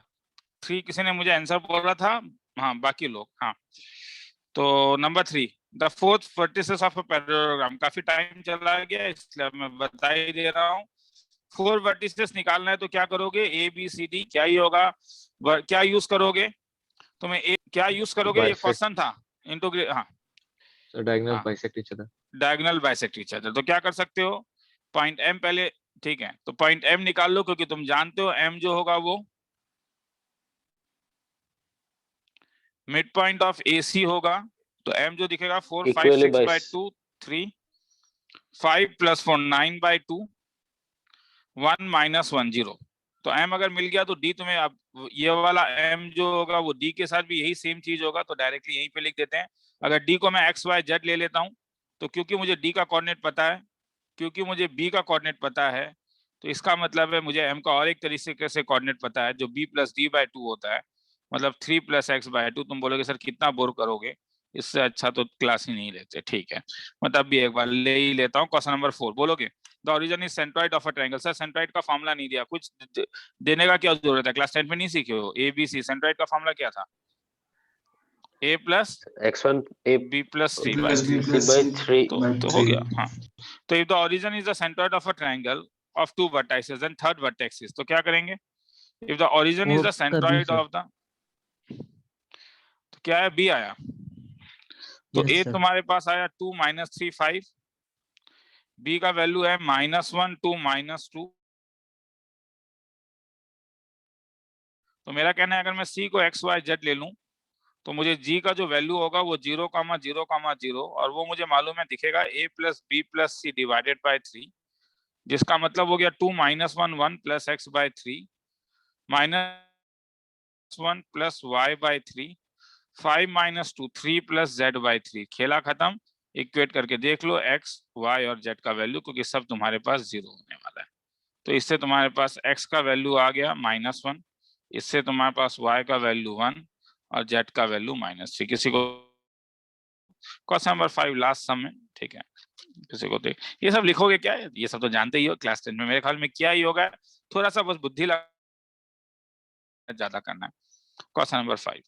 3 किसी ने मुझे आंसर बोला था, हाँ बाकी लोग, हाँ तो number 3, the fourth vertices of a parallelogram. काफी टाइम चला गया इसलिए मैं बता ही दे रहा हूँ। 4 वर्टिसेस निकालना है तो क्या करोगे, ए बी सी डी, क्या ही होगा, क्या यूज करोगे तुम्हें, क्या यूज करोगे, ये Bisect. क्वेश्चन था। हाँ, So diagonals हाँ। bisect each other. Diagonal bisect each other. तो क्या कर सकते हो, पॉइंट एम पहले, ठीक है, तो पॉइंट एम निकाल लो, क्योंकि तुम जानते हो एम जो होगा वो मिड पॉइंट ऑफ ए सी होगा। तो एम जो दिखेगा 4 5 Equally 6 by by 2 3 5 + 4 9 by 2 1 - 1 0। तो एम अगर मिल गया तो डी तुम्हें, अब ये वाला एम जो होगा वो डी के साथ भी यही सेम चीज होगा, तो डायरेक्टली यहीं पे लिख देते हैं। अगर डी को मैं एक्स वाई जेड ले लेता हूं, तो क्योंकि मुझे डी का कोऑर्डिनेट पता है, क्योंकि मुझे बी का कोऑर्डिनेट पता है, तो इसका मतलब है मुझे एम का और एक तरीके से कोऑर्डिनेट पता है जो b + d/2 होता है, मतलब 3 + x/2। तुम बोलोगे सर कितना बोर करोगे, इससे अच्छा तो क्लास ही नहीं लेते। ठीक है, मैं तब भी एक बार ले ही लेता हूँ। क्वेश्चन नंबर 4 बोलोगे, the origin is centroid of a triangle. Sir centroid का फॉर्मूला नहीं दिया, कुछ देने का क्या जरूरत है, क्लास 10 में नहीं सीखे हो ABC। सेंट्रॉइड का फॉर्मूला क्या था, a + x1 a b + c/3। plus b c plus by c 3 by तो हो 3. गया। हाँ, तो if the origin is the centroid of a triangle of 2 vertices, then third vertex is, तो क्या करेंगे, if the origin is the Fourth का B, centroid sir. of the, तो क्या है, B आया, तो Yes, A sir. तुम्हारे पास आया 2 - 3 5, B का वैल्यू है -1 2 -2। तो मेरा कहना है अगर मैं C को x y z ले लूं, तो मुझे G का जो वैल्यू होगा वो 0, 0, 0, और वो मुझे मालूम है दिखेगा a + b + c / 3, जिसका मतलब हो गया 2 - 1 1 + x/3 -1 + y/3 5 - 2 3 + z/3। खेला खत्म। इक्वेट करके देख लो x y और z का वैल्यू, क्योंकि सब तुम्हारे पास 0 होने वाला है। तो इससे तुम्हारे पास x का वैल्यू आ गया -1, इससे तुम्हारे पास y का वैल्यू 1 और z का वैल्यू -3। किसी को क्वेश्चन नंबर 5 लास्ट सम में, ठीक है, किसी को देख, ये सब लिखोगे क्या है, ये सब तो जानते ही हो क्लास 10 में, मेरे ख्याल में क्या ही होगा, थोड़ा सा बस बुद्धि लगा ज्यादा करना है। क्वेश्चन नंबर 5,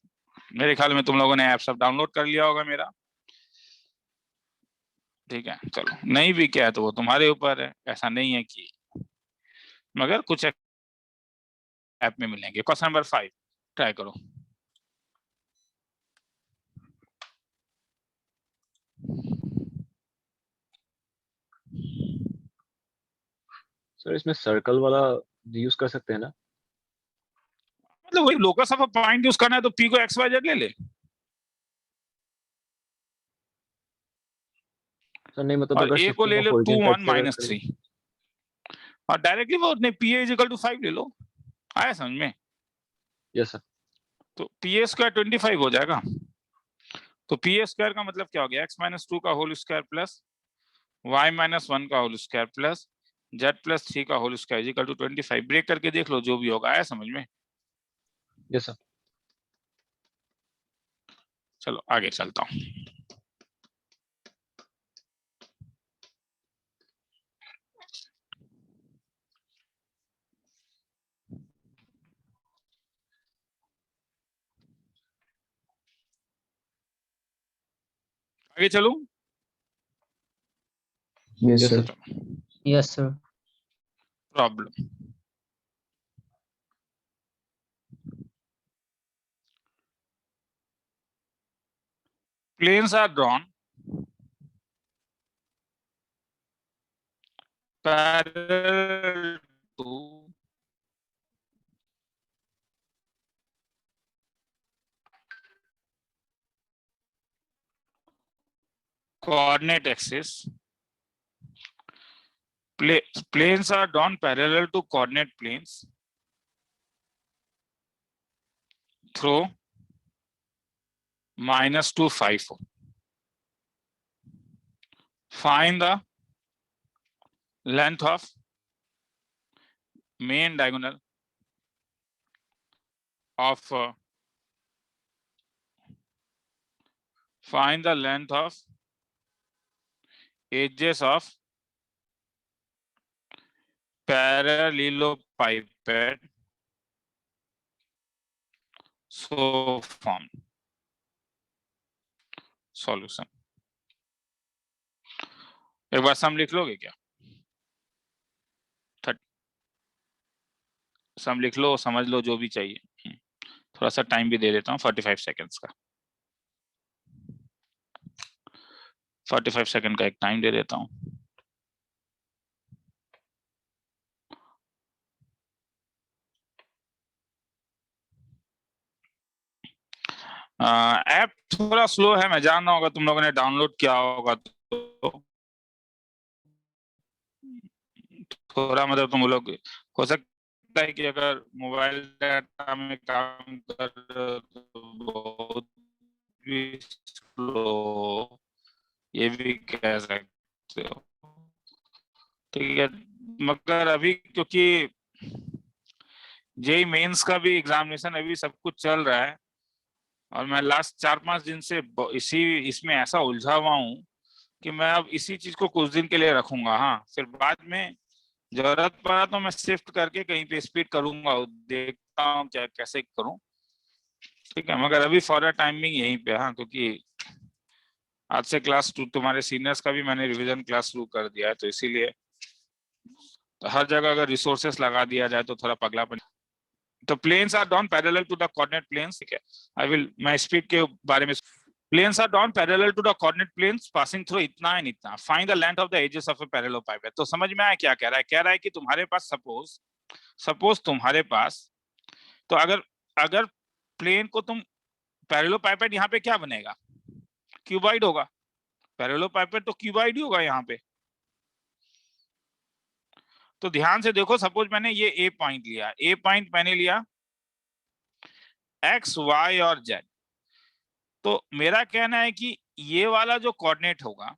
मेरे ख्याल में तुम लोगों ने ऐप सब डाउनलोड कर लिया होगा मेरा, ठीक है, चलो नहीं भी क्या है तो वो तुम्हारे ऊपर है, ऐसा नहीं है कि, मगर कुछ ऐप में मिलेंगे। क्वेश्चन नंबर 5 ट्राई करो। सर इसमें सर्कल वाला यूज कर सकते हैं ना? मतलब वही locus of a point use करना है तो P को x y z ले ले। सर नहीं मतलब और अगर A को shifting lay of low 2 origin 1 - 3, और डायरेक्टली वो अपने PA = 5 ले लो। आया समझ में? Yes sir. तो PA² 25 हो जाएगा। तो PA² का मतलब क्या हो गया, x - 2 का होल स्क्वायर प्लस y - 1 का होल स्क्वायर प्लस z + 3 का होल स्क्वायर = 25। ब्रेक करके देख लो जो भी होगा। आया समझ में? Yes sir. चलो आगे चलता हूँ। आगे चलूं? Yes, yes sir. Sir. Yes, sir. Problem, planes are drawn parallel to coordinate axis. Planes are drawn parallel to coordinate planes through -2 5 4. Find the length of main diagonal of find the length of edges of parallelepiped so formed. Solution. एक बार सम लिख लोगे क्या? सम लिख लो, समझ लो जो भी चाहिए। थोड़ा सा टाइम भी दे देता हूँ 45 सेकेंड्स का। 45 सेकेंड का एक टाइम दे देता हूँ। ऐप थोड़ा स्लो है, मैं जान रहा होगा, तुम लोगों ने डाउनलोड किया होगा तो थोड़ा मतलब तुम लोग हो सकता है कि अगर मोबाइल डाटा में काम कर रहे हो तो बहुत भी स्लो, ये भी कह सकते हो, ठीक है। मगर अभी क्योंकि जेई मेंस का भी एग्जामिनेशन अभी सब कुछ चल रहा है और मैं लास्ट 4-5 दिन से इसमें ऐसा उलझा हुआ हूँ कि मैं अब इसी चीज को कुछ दिन के लिए रखूंगा। हाँ, फिर बाद में जरूरत पड़ा तो मैं शिफ्ट करके कहीं पे स्पीड करूंगा, देखता हूँ क्या कैसे करूँ, ठीक है। मगर अभी फॉर टाइमिंग यहीं पे, हाँ, क्योंकि आज से क्लास 2 तुम्हारे सीनियर्स का भी मैंने रिवीजन क्लास शुरू कर दिया है, तो इसीलिए तो हर जगह अगर रिसोर्सेस लगा दिया जाए तो थोड़ा पगलापन। तो planes are drawn parallel to the coordinate planes, ठीक है। मैं स्पीड के बारे में, planes are drawn parallel to the coordinate planes passing through इतना एंड इतना, find the length of the edges of a parallelepiped. तो समझ में आया क्या कह रहा है? कह रहा है कि तुम्हारे पास सपोज तुम्हारे पास, तो अगर प्लेन को तुम पैरेललोपाइपेड, यहाँ पे क्या बनेगा? क्यूबॉइड होगा। पैरेललोपाइपेड तो क्यूबॉइड ही होगा यहाँ पे। तो ध्यान से देखो, सपोज मैंने ये ए पॉइंट लिया, ए पॉइंट मैंने लिया एक्स वाई और जेड। तो मेरा कहना है कि ये वाला जो कोऑर्डिनेट होगा,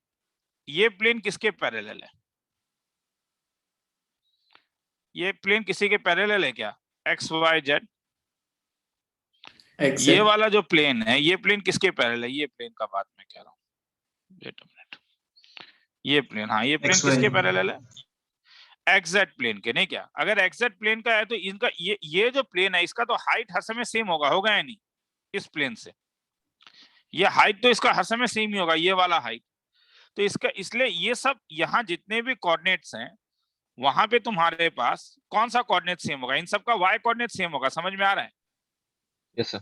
ये प्लेन किसके पैरेलल है? ये प्लेन किसी के पैरेलल है क्या? X Y Z. ये वाला जो प्लेन है, ये प्लेन किसके पैरेलल है? ये प्लेन का बात मैं कह रहा हूँ। वेट अ मिनट, ये प्लेन, हाँ, ये प्लेन किसके पैरेलल है? एक्सजेड प्लेन के, नहीं क्या? अगर एक्सजेड प्लेन का है तो इनका ये जो प्लेन है, इसका तो हाइट हर समय सेम होगा या नहीं? इस प्लेन से ये हाइट तो इसका हर समय सेम ही होगा, ये वाला हाइट। तो इसका, इसलिए ये सब यहाँ जितने भी कोऑर्डिनेट्स हैं, वहां पे तुम्हारे पास कौन सा कोऑर्डिनेट सेम होगा? इन सबका वाई कोऑर्डिनेट सेम होगा। समझ में आ रहा है? Yes sir.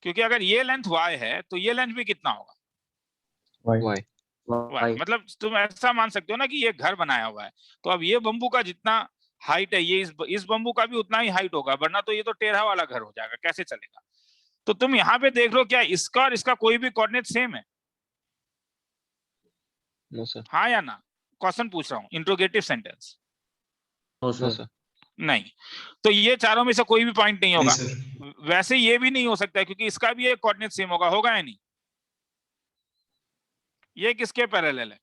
क्योंकि अगर ये लेंथ वाई है तो ये लेंथ भी कितना होगा? वाई। वाई। मतलब तुम ऐसा मान सकते हो ना कि ये घर बनाया हुआ है, तो अब ये बम्बू का जितना हाइट है, ये इस बम्बू का भी उतना ही हाइट होगा, वरना तो ये तो टेढ़ा वाला घर हो जाएगा, कैसे चलेगा? तो तुम यहाँ पे देख लो, क्या इसका और इसका कोई भी कोऑर्डिनेट सेम है? No sir. हाँ या ना? क्वेश्चन पूछ रहा हूँ, इंट्रोगेटिव सेंटेंस। No sir. नहीं। तो ये चारों में से कोई भी पॉइंट नहीं होगा। वैसे ये भी नहीं हो सकता है, क्योंकि इसका भी एक कोऑर्डिनेट सेम होगा या नहीं? ये किसके पैरेलल है?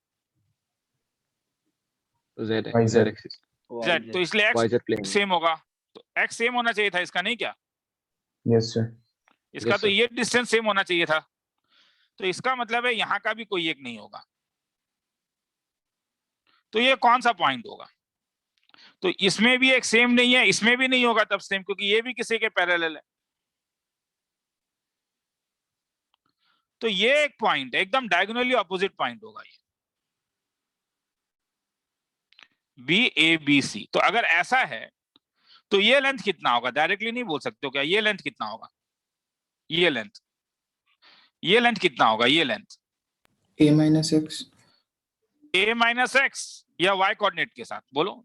जेड है, जेड एक्सिस। जेड, तो इसलिए एक्स सेम होगा, तो एक्स सेम होना चाहिए था इसका, नहीं क्या? Yes sir. इसका तो ये डिस्टेंस सेम होना चाहिए था, तो इसका मतलब है यहाँ का भी कोई एक नहीं होगा। तो ये कौन सा पॉइंट होगा? तो इसमें भी एक सेम नहीं है, इसमें भी नहीं होगा तब सेम, क्योंकि ये भी किसी के पैरेलल है। तो ये एक पॉइंट है, एकदम डायगोनली ऑपोजिट पॉइंट होगा ये, बी ए बी सी। तो अगर ऐसा है तो ये लेंथ कितना होगा? डायरेक्टली नहीं बोल सकते हो क्या? ये लेंथ कितना होगा? ये लेंथ कितना होगा? ये length a minus x, a minus x या y कोऑर्डिनेट के साथ, बोलो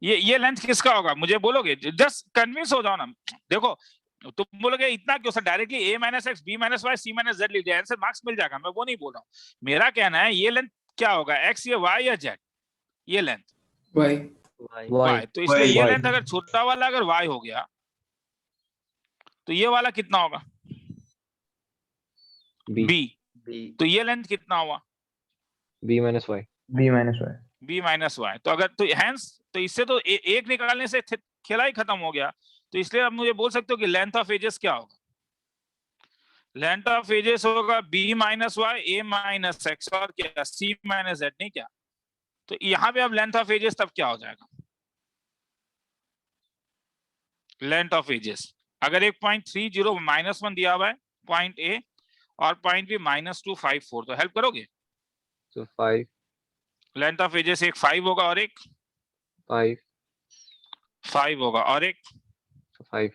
ये लेंथ किसका होगा? मुझे बोलोगे, जस्ट कन्विंस हो जाओ ना। देखो, तुम बोलोगे इतना क्यों sir, directly a minus X, b minus Y, c minus Z लिख दिया, आंसर मार्क्स मिल जाएगा। मैं वो नहीं बोल रहा हूँ, मेरा कहना है ये लेंथ क्या होगा? x या y या z? ये लेंथ y, y। तो इसलिए ये लेंथ अगर छोटा वाला अगर y हो गया, तो ये वाला कितना होगा? b। तो ये लेंथ कितना हुआ? b minus Y. b minus Y. तो अगर तो हैंस, तो इससे तो एक निकालने से खेला ही खत्म हो गया। तो इसलिए आप मुझे बोल सकते हो कि लेंथ ऑफ एजेस क्या होगा? लेंथ ऑफ एजेस होगा b minus Y, a minus X और क्या, c माइनस जेड, नहीं क्या? तो यहाँ पे अब लेंथ ऑफ एजेस तब क्या हो जाएगा? लेंथ ऑफ एजेस अगर एक 0.30 -1 दिया हुआ है, पॉइंट ए, और पॉइंट भी -254, तो हेल्प करोगे? So 5, लेंथ ऑफ एजेस एक 5 होगा और एक 5, 5 होगा और एक, so 5.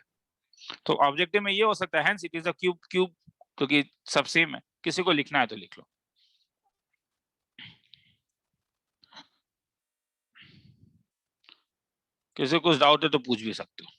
तो ऑब्जेक्टिव में ये हो सकता है, hence it is a cube, cube क्योंकि सब सेम है। किसी को लिखना है तो लिख लो। किसी को कुछ डाउट है तो पूछ भी सकते हो।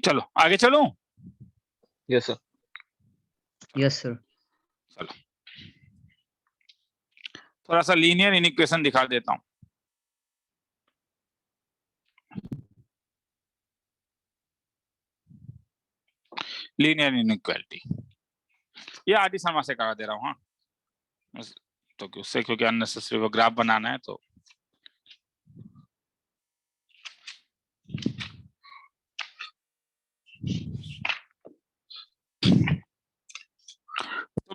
चलो आगे चलो। Yes sir. Yes, sir. चलो थोड़ा सा लीनियर इनइक्वेशन दिखा देता हूं। लीनियर इनइक्वालिटी ये आदि शर्मा से करा दे रहा हूं। हाँ तो उससे क्योंकि अननेसेसरी वो ग्राफ बनाना है तो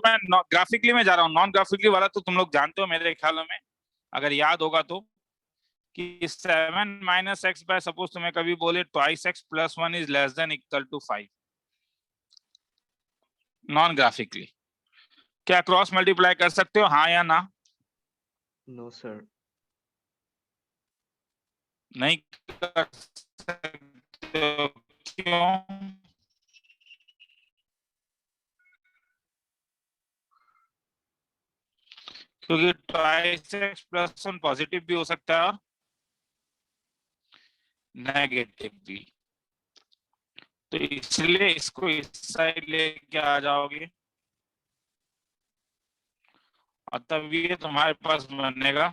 मैं ग्राफिकली में जा रहा हूँ। नॉन ग्राफिकली वाला तो तुम लोग जानते हो मेरे ख्यालों में, अगर याद होगा तो, कि 7 - x बाय सपोज तुम्हें कभी बोले twice x + 1 is less than equal to 5। Non graphically क्या क्रॉस मल्टीप्लाई कर सकते हो, हाँ या ना? No sir. नहीं कर सकते हो, क्यों? क्योंकि ट्वाइस x + 1 पॉजिटिव भी हो सकता है और नेगेटिव भी, तो इसलिए इसको इस साइड लेके आ जाओगे और तब ये तुम्हारे पास बनेगा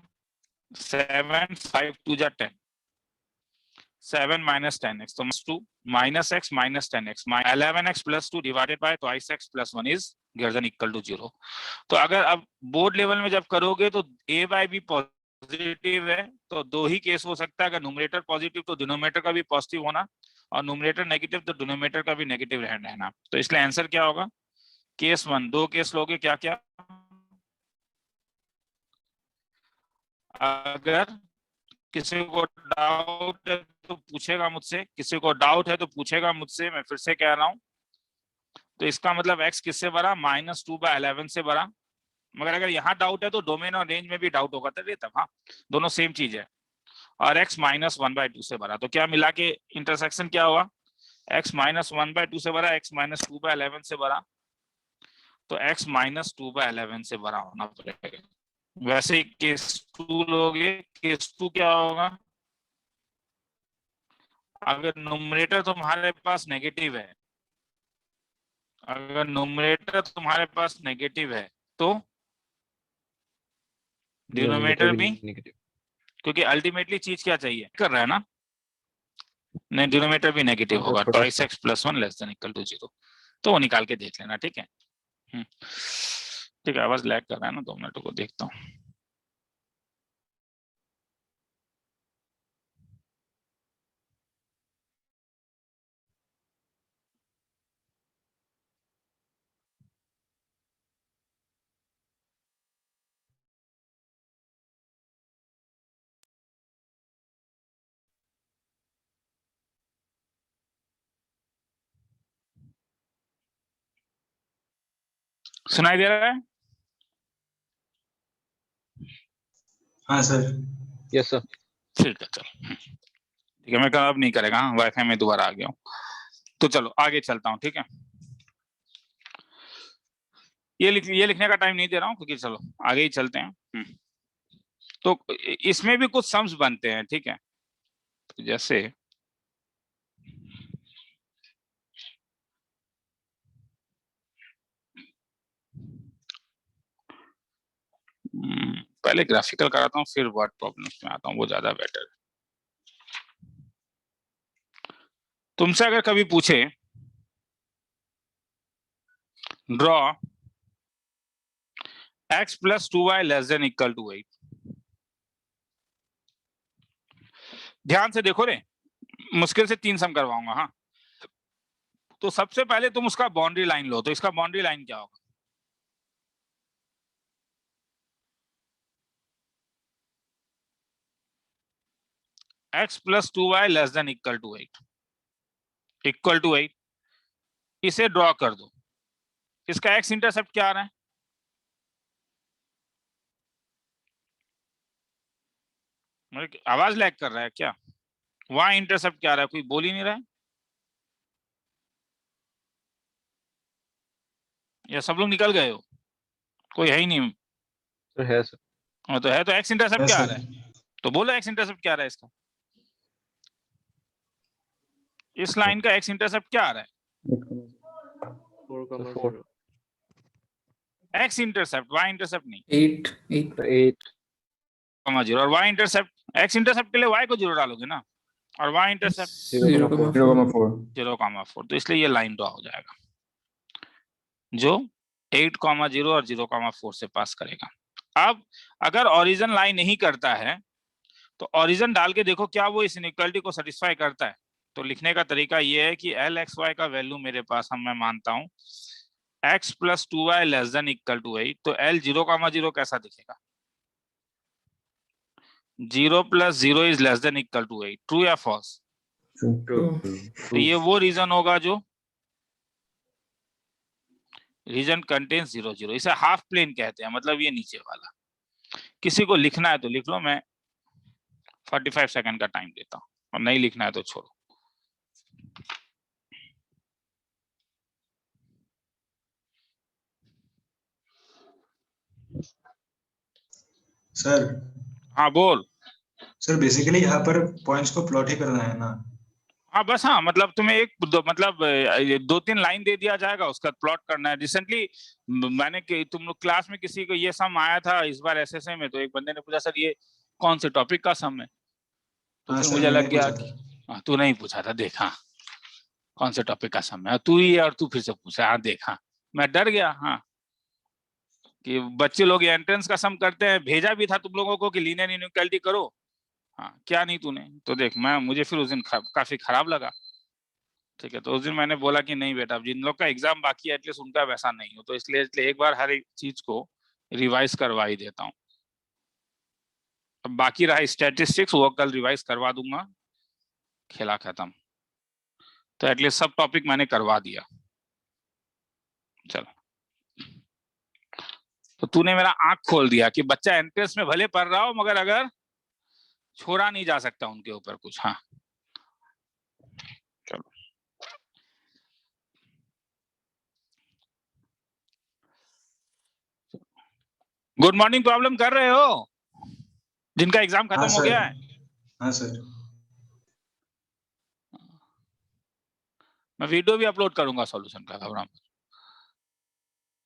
7 5 2 जा 10, 7 - 10x, तो -2 -x - 10x 11x + 2 divided by twice x + 1 is greater than equal to 0। तो अगर अब बोर्ड लेवल में जब करोगे तो a/b पॉजिटिव है, तो दो ही केस हो सकता है। अगर न्यूमरेटर पॉजिटिव तो डिनोमिनेटर का भी पॉजिटिव होना, और न्यूमरेटर नेगेटिव तो डिनोमिनेटर का भी नेगेटिव रहना। तो इसलिए आंसर क्या होगा? केस 1। दो केस लोगे, क्या क्या? अगर किसी को डाउट है तो पूछेगा मुझसे, किसी को डाउट है तो पूछेगा मुझसे। मैं फिर से कह रहा हूं, तो इसका मतलब x किससे बड़ा? -2/11 से बड़ा। मगर अगर यहाँ डाउट है तो डोमेन और रेंज में भी डाउट होगा तब हाँ, दोनों सेम चीज है। और x -1/2 से बड़ा, तो क्या मिला के इंटरसेक्शन क्या हुआ? x -1/2 से बड़ा, x -2/11 से बड़ा, तो x -2/11 से बड़ा होना पड़ेगा। वैसे ही केस 2 लोगे, केस 2 क्या होगा? अगर न्यूमरेटर तुम्हारे पास नेगेटिव है, अगर न्यूमरेटर तुम्हारे पास नेगेटिव है तो डिनोमिनेटर भी नेगेटिव, क्योंकि अल्टीमेटली चीज क्या चाहिए कर रहा है ना, नहीं डिनोमिनेटर भी नेगेटिव होगा। छोटा twice x + 1 less than equal to 0, तो वो निकाल के देख लेना। ठीक है, ठीक है। आवाज लैग कर रहा है ना, 2 मिनट को देखता हूँ। सुनाई दे रहा है? हाँ सर। yes sir. ठीक है, चलो ठीक है। मैं अब नहीं करेगा, वाईफाई में दोबारा आ गया हूँ। तो चलो आगे चलता हूँ, ठीक है। ये लिखने का टाइम नहीं दे रहा हूँ, क्योंकि चलो आगे ही चलते हैं। तो इसमें भी कुछ सम्स बनते हैं, ठीक है। जैसे पहले ग्राफिकल कराता हूँ, फिर वर्ड प्रॉब्लम्स में आता हूँ, वो ज्यादा बेटर है। तुमसे अगर कभी पूछे draw x plus 2y less than equal to 8, ध्यान से देखो रे, मुश्किल से 3 सम करवाऊंगा। हाँ, तो सबसे पहले तुम उसका बाउंड्री लाइन लो। तो इसका बाउंड्री लाइन क्या होगा? x plus 2y less than equal to 8, equal to 8, इसे ड्रॉ कर दो। इसका x इंटरसेप्ट क्या आ रहा है? मेरे आवाज लैग कर रहा है क्या? y इंटरसेप्ट क्या आ रहा है? कोई बोल ही नहीं रहा है, या सब लोग निकल गए हो? कोई है ही नहीं? सर है सर। हाँ तो है। तो x इंटरसेप्ट है क्या आ सर। रहा है? तो बोलो x इंटरसेप्ट क्या आ रहा है इसका? इस लाइन का x इंटरसेप्ट क्या आ रहा है? 4, x इंटरसेप्ट, y इंटरसेप्ट नहीं। 8 8 8, 0 और y इंटरसेप्ट, x इंटरसेप्ट के लिए y को 0 डालोगे ना, और y इंटरसेप्ट 0,4 0,4 0,4। तो इसलिए ये लाइन ड्रॉ हो जाएगा जो 8,0 और 0,4 से पास करेगा। अब अगर ओरिजिन लाइन नहीं करता है तो ओरिजिन डाल के देखो क्या वो इस इनइक्वालिटी को सेटिस्फाई करता है। तो लिखने का तरीका ये है कि LXY का वैल्यू मेरे पास, हम मैं मानता हूं x plus 2y less than equal to 8, तो L 0,0 कैसा दिखेगा? 0 plus 0 is less than equal to 8, true या फॉल्स? तो ये वो रीजन होगा जो रीजन कंटेन्स 0 0। इसे हाफ प्लेन कहते हैं, मतलब ये नीचे वाला। किसी को लिखना है तो लिख लो, मैं 45 सेकंड का टाइम देता हूं, और नहीं लिखना है तो छोड़ो। सर हाँ बोल। सर बेसिकली यहाँ पर पॉइंट्स को प्लॉट ही करना है ना? हाँ बस, हाँ मतलब तुम्हें एक मतलब 2-3 लाइन दे दिया जाएगा, उसका प्लॉट करना है। रिसेंटली मैंने तुम लोग क्लास में किसी को ये सम आया था इस बार एसएसए में, तो एक बंदे ने पूछा सर ये कौन से टॉपिक का सम है? तो हाँ फिर सर, मुझे लग मैंने गया पूछा कि तू नहीं पूछा था, देखा कौन से टॉपिक का सम है, तू ही, और तू फिर से पूछा। हाँ देखा, मैं डर गया। हाँ, कि बच्चे लोग एंट्रेंस का सम करते हैं, भेजा भी था तुम लोगों को कि लीनियर इनइक्वालिटी करो। हाँ, क्या नहीं तूने? तो देख, मुझे फिर उस दिन काफी खराब लगा। ठीक है, तो उस दिन मैंने बोला कि नहीं बेटा, जिन लोग का एग्जाम बाकी है एटलीस्ट उनका वैसा नहीं हो, तो इसलिए एक बार हर एक चीज को रिवाइज करवा ही देता हूँ। अब बाकी रहा स्टैटिस्टिक्स, वो कल रिवाइज करवा दूंगा, खेला खत्म। तो एटलीस्ट सब टॉपिक मैंने करवा दिया। चलो, तो तूने मेरा आंख खोल दिया कि बच्चा एंट्रेंस में भले पढ़ रहा हो, मगर अगर छोड़ा नहीं जा सकता उनके ऊपर कुछ। हाँ चलो, गुड मॉर्निंग प्रॉब्लम कर रहे हो जिनका एग्जाम खत्म हो गया है? हाँ सर। मैं वीडियो भी अपलोड करूंगा सॉल्यूशन का, घबरा मत।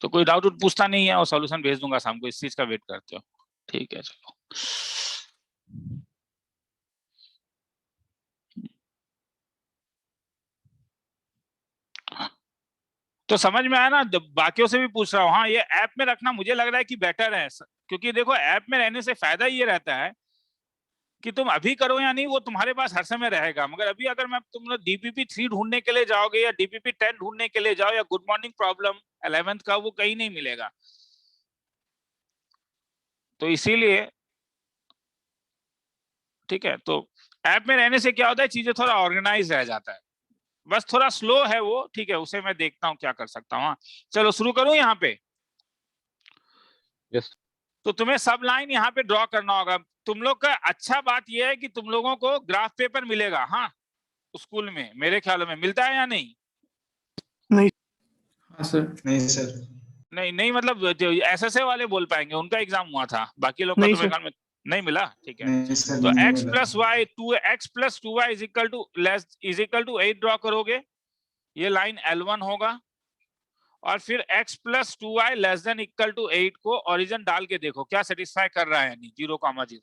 तो कोई डाउट पूछता नहीं है, और सॉल्यूशन भेज दूंगा शाम को, इस चीज का वेट करते हो? ठीक है चलो। तो समझ में आया ना? बाकियों से भी पूछ रहा हूँ। हाँ, ये ऐप में रखना मुझे लग रहा है कि बेटर है, क्योंकि देखो ऐप में रहने से फायदा ये रहता है कि तुम अभी करो या नहीं, वो तुम्हारे पास हर समय रहेगा। मगर अभी अगर मैं तुम लोग DPP 3 ढूंढने के लिए जाओगे, या DPP 10 ढूंढने के लिए जाओ, या गुड मॉर्निंग प्रॉब्लम 11th का, वो कहीं नहीं मिलेगा। तो इसीलिए ठीक है, तो ऐप में रहने से क्या होता है, चीजें थोड़ा ऑर्गेनाइज रह जाता है। बस थोड़ा स्लो है वो, ठीक है, उसे मैं देखता हूँ क्या कर सकता हूँ। चलो शुरू करूं यहाँ पे। यस। तो तुम्हें सब लाइन यहाँ पे ड्रॉ करना होगा। तुम लोग का अच्छा बात यह है कि तुम लोगों को ग्राफ पेपर मिलेगा। हाँ, स्कूल में मेरे ख्याल में मिलता है या नहीं? हाँ सर। नहीं सर। नहीं नहीं, मतलब एसएसए वाले बोल पाएंगे, उनका एग्जाम हुआ था, बाकी लोग का नहीं तो मेरे सर। ख्याल में नहीं मिला। ठीक है, नहीं सर, तो नहीं x मिला। Plus Y 2x plus 2y is equal to 8 draw करोगे, ये लाइन L1 होगा, और फिर x plus 2y less than equal to 8 को ओरिजिन डाल के देखो क्या सेटिस्फाई कर रहा है, नहीं 0,0,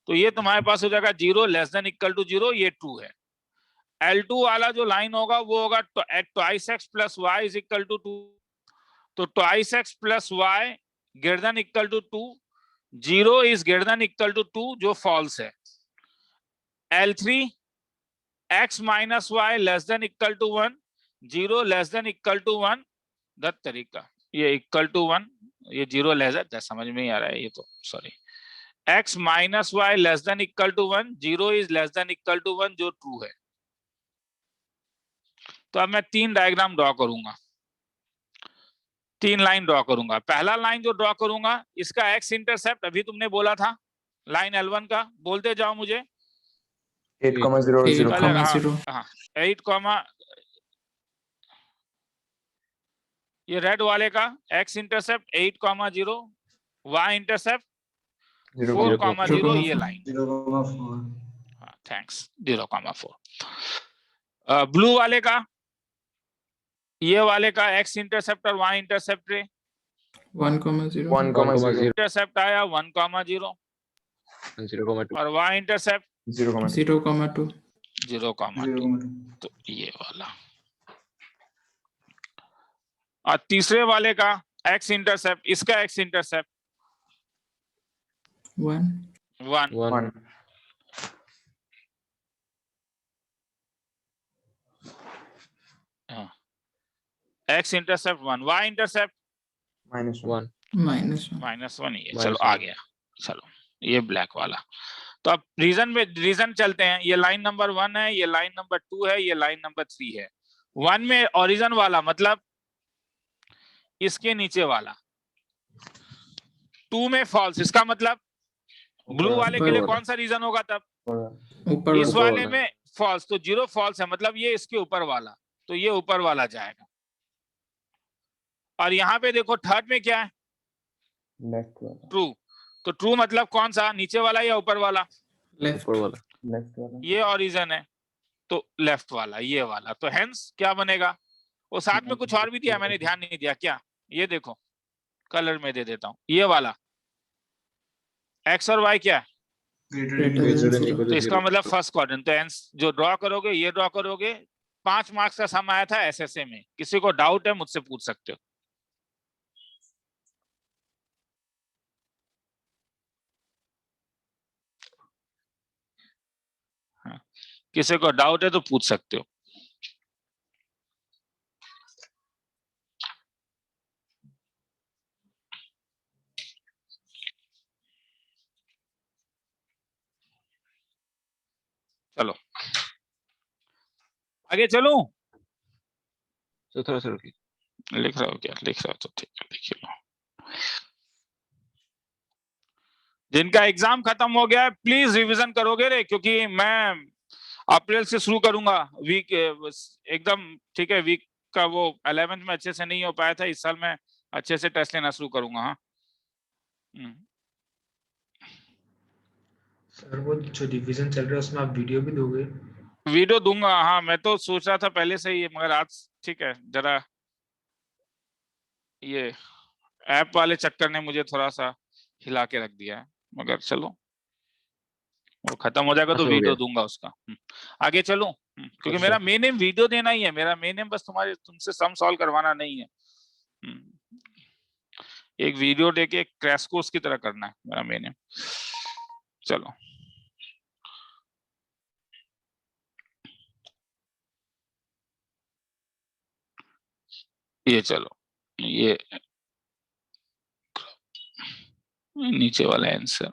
तो ये तुम्हारे पास हो जाएगा 0 लेस देन इक्वल टू 0, ये ट्रू है। L2 वाला जो लाइन होगा वो होगा twice x plus y is equal to 2, तो twice x plus y greater than equal to 2, 0 is greater than equal to 2 जो फॉल्स है। L3 x minus y less than equal to 1, 0 less than equal to 1, that तरीका, ये equal to 1, ये 0 less then, समझ में नहीं आ रहा है ये तो, sorry, x minus y less than equal to 1, 0 is less than equal to 1 जो ट्रू है। तो अब मैं 3 डायग्राम ड्रॉ करूंगा, 3 लाइन ड्रॉ करूंगा। पहला लाइन जो ड्रॉ करूंगा इसका x इंटरसेप्ट अभी तुमने बोला था लाइन L1 का, बोलते जाओ मुझे। 8,0, 0. 8,0. हाँ 8 कॉमा, ये रेड वाले का x इंटरसेप्ट 8,0, y इंटरसेप्ट 4,0, ये लाइन। 0,4. हाँ थैंक्स, 0,4। ब्लू वाले का, ये वाले का x इंटरसेप्ट और y इंटरसेप्ट रे 1,0. 1,0, इंटरसेप्ट आया 1,0 0,2 और y इंटरसेप्ट 0,2. 0,2. 0,2, तो ये वाला। और तीसरे वाले का x इंटरसेप्ट, इसका x intercept 1. 1, 1. x intercept 1, y intercept -1. -1. ये चलो आ गया। चलो ये ब्लैक वाला, तो अब रीजन चलते हैं। ये लाइन नंबर 1 है, ये लाइन नंबर 2 है, ये लाइन नंबर 3 है। 1 में ओरिजिन वाला मतलब इसके नीचे वाला, 2 में फॉल्स, इसका मतलब ब्लू वाले के लिए कौन सा रीजन होगा तब, ऊपर इस वाला. वाले में फॉल्स, तो 0 फॉल्स है, मतलब ये इसके ऊपर वाला, तो ये ऊपर वाला जाएगा। और यहाँ पे देखो थर्ड में क्या है, लेफ्ट वाला. ट्रू, तो ट्रू मतलब कौन सा, नीचे वाला या ऊपर वाला, लेफ्ट. ऊपर वाला। लेफ्ट वाला. ये ओरिजिन है तो लेफ्ट वाला, ये वाला, तो हेंस क्या बनेगा, वो साथ में कुछ और भी दिया, मैंने ध्यान नहीं दिया क्या, ये देखो कलर में दे देता हूँ, ये वाला x और y क्या है, Greater than 0. तो इसका मतलब फर्स्ट क्वाड्रेंट, तो हेंस जो ड्रॉ करोगे, ये ड्रॉ करोगे। 5 मार्क्स का सम आया था एसएसए में, किसी को डाउट है मुझसे पूछ सकते हो। हाँ, किसी को डाउट है तो पूछ सकते हो। चलो आगे चलूं, तो थोड़ा सा रुकिए। लिख रहा हो क्या, लिख रहा हो तो ठीक है, लिख लो। जिनका एग्जाम खत्म हो गया है प्लीज रिवीजन करोगे रे, क्योंकि मैं अप्रैल से शुरू करूंगा वीक एकदम, ठीक है। वीक का वो 11th में अच्छे से नहीं हो पाया था, इस साल मैं अच्छे से टेस्ट लेना शुरू करूंगा। हाँ सर वो जो रिवीजन चल रहा है उसमें आप वीडियो भी दोगे? वीडियो दूंगा, हाँ मैं तो सोच रहा था पहले से ही, मगर आज ठीक है, जरा ये ऐप वाले चक्कर ने मुझे थोड़ा सा हिला के रख दिया है, मगर चलो वो खत्म हो जाएगा तो अच्छा, हो वीडियो गया। दूंगा उसका। आगे चलो, क्योंकि अच्छा। मेरा मेन एम वीडियो देना ही है, मेरा मेन एम बस तुमसे सम सॉल्व करवाना नहीं है। एक वीडियो देके एक क्रैश कोर्स की तरह करना है मेरा मेन एम। चलो ये चलो, ये नीचे वाला आंसर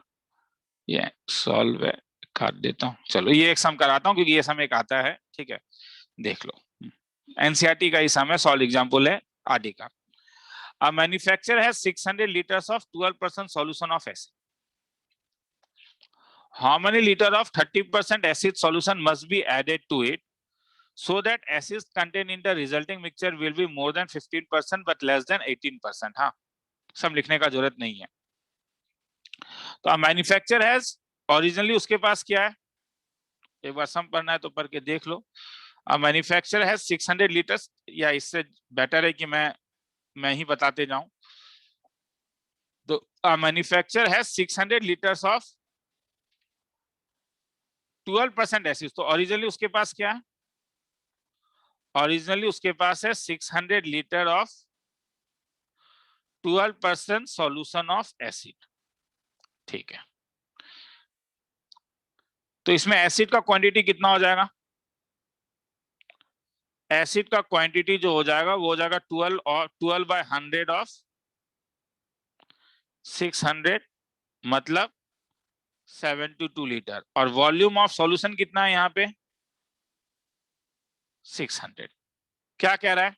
ये सॉल्व है, काट देता हूँ। चलो ये एक सम कराता हूँ क्योंकि ये सम एक आता है, ठीक है, देख लो। एनसीईआरटी का ही सम है, सॉल्व एग्जांपल है आदि का। A manufacturer has 600 liters of 12% solution of acid. How many liter of 30% acid solution must be added to it so that acids contained in the resulting mixture will be more than 15% but less than 18%. हाँ, सब लिखने का जरूरत नहीं है। तो manufacture has originally उसके पास क्या है, एक बार सम पढ़ना है तो पढ़ के देख लो। मैन्युफैक्चर हैज 600 लीटर्स, या इससे बेटर है कि मैं ही बताते जाऊं। तो manufacture has 600 litres of 12% acid. तो ओरिजिनली उसके पास क्या है, ओरिजिनली उसके पास है 600 litre of 12% solution of acid. ठीक है, तो इसमें एसिड का क्वांटिटी कितना हो जाएगा, एसिड का क्वांटिटी जो हो जाएगा वो हो जाएगा 12/100 ऑफ 600, मतलब 72 लीटर। और वॉल्यूम ऑफ सॉल्यूशन कितना है यहाँ पे 600। क्या कह रहा है,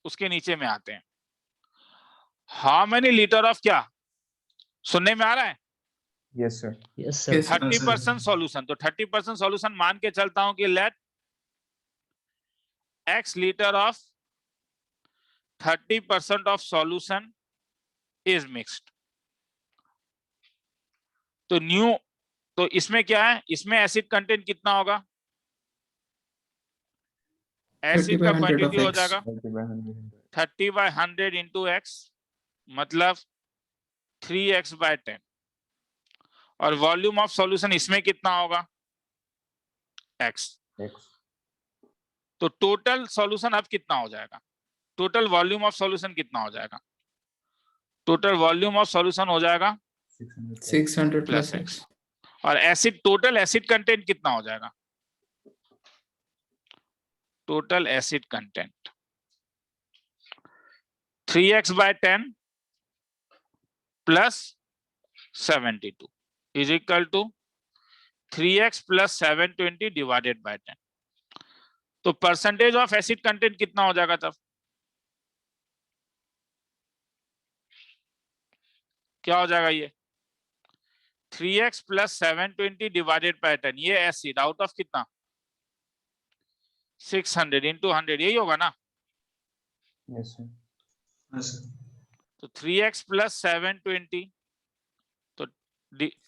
उसके नीचे में आते हैं। हाउ मेनी लीटर ऑफ, क्या सुनने में आ रहा है, Yes, sir. Yes, sir. Yes, sir. 30% solution. तो 30% सॉल्यूशन मान के चलता हूं कि let x litre of 30% of solution is mixed. तो न्यू, तो इसमें क्या है, इसमें एसिड कंटेंट कितना होगा, एसिड का 30/100 क्वांटिटी of हो X. जाएगा 30/100 इंटू x, मतलब 3x/10। और वॉल्यूम ऑफ सॉल्यूशन इसमें कितना होगा x। X. तो टोटल सॉल्यूशन अब कितना हो जाएगा, टोटल वॉल्यूम ऑफ सॉल्यूशन कितना हो जाएगा, टोटल वॉल्यूम ऑफ सॉल्यूशन हो जाएगा 600 प्लस plus x। X. और एसिड, टोटल एसिड कंटेंट कितना हो जाएगा, total acid content 3x/10 plus 72 is equal to 3x plus 720 divided by 10। तो परसेंटेज ऑफ एसिड कंटेंट कितना हो जाएगा तब, क्या हो जाएगा ये 3x प्लस 720 डिवाइडेड बाय 10। ये एसिड आउट ऑफ कितना 600 इंटू 100, यही होगा ना। Yes, sir. Yes, sir. तो 3x प्लस 720, तो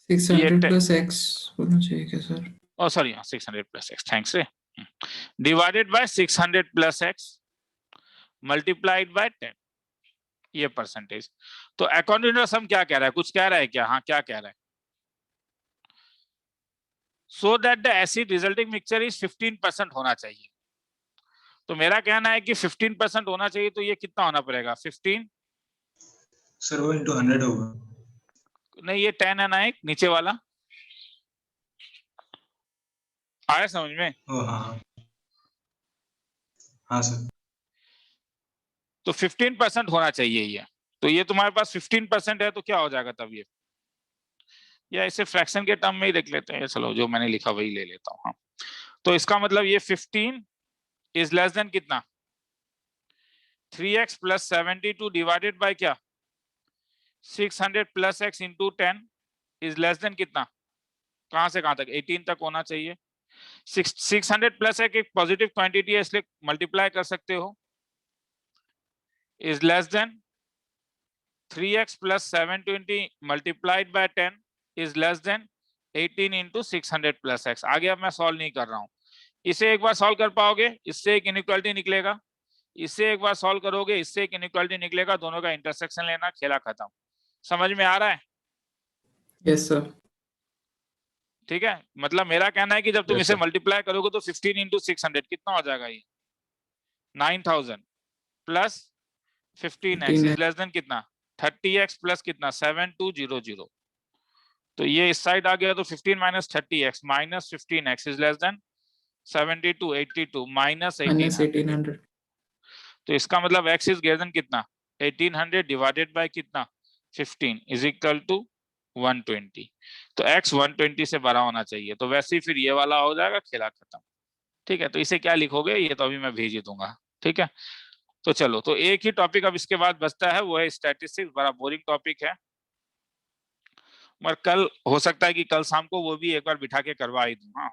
600 plus X होना चाहिए क्या sir? oh sorry 600 plus x, thanks रे, divided by 600 plus x multiplied by 10, ये परसेंटेज। तो अकॉर्डिंग टू सम क्या कह रहा है, कुछ कह रहा है क्या, हाँ क्या कह रहा है, so that the acid resulting mixture is 15% होना चाहिए। तो मेरा कहना है कि 15% होना चाहिए, तो ये कितना होना पड़ेगा 15, सर वो into 100 होगा। नहीं ये 10 है ना, एक नीचे वाला आया समझ में। ओ हाँ हाँ सर। तो 15% होना चाहिए ये, तो ये तुम्हारे पास 15% है, तो क्या हो जाएगा तब ये, या इसे फ्रैक्शन के टर्म में ही देख लेते हैं, चलो जो मैंने लिखा वही ले लेता हूँ। हाँ, तो इसका मतलब ये 15 इज लेस देन कितना 3x प्लस 72 डिवाइडेड बाय क्या 600 plus x into 10 is less then कितना, कहां से कहां तक 18 तक होना चाहिए। 600 प्लस एक पॉजिटिव क्वांटिटी है, इसलिए मल्टीप्लाई कर सकते हो, is less then 3x plus 720 multiplied by 10 is less then 18 into 600 plus x। आगे अब मैं सॉल्व नहीं कर रहा हूं, इसे एक बार सॉल्व कर पाओगे, इससे एक इनइक्वालिटी निकलेगा, इससे एक बार सॉल्व करोगे, इससे एक इनइक्वालिटी निकलेगा, दोनों का इंटरसेक्शन लेना, खेला खत्म। समझ में आ रहा है? Yes, sir. ठीक है, मतलब मेरा कहना है कि जब तुम Yes, इसे sir. मल्टीप्लाई करोगे तो 15 इंटू 600 कितना हो जाएगा, ये 9000 plus 15x is less then कितना 30x प्लस कितना 7200। तो ये इस साइड आ गया, तो 15 minus 30x minus 15x is less then 72 82 minus Minus 1800। 1800. तो इसका मतलब x इज ग्रेटर देन कितना 1800 डिवाइडेड बाय कितना 15 इज इक्वल टू 120। तो x 120 से बड़ा होना चाहिए, तो वैसे ही फिर ये वाला हो जाएगा, खेला खत्म। ठीक है, तो इसे क्या लिखोगे, ये तो अभी मैं भेज ही दूंगा। ठीक है, तो चलो, तो एक ही टॉपिक अब इसके बाद बचता है, वो है स्टैटिस्टिक्स। बड़ा बोरिंग टॉपिक है, मगर कल हो सकता है कि कल शाम को वो भी एक बार बिठा के करवा ही दूं। हाँ,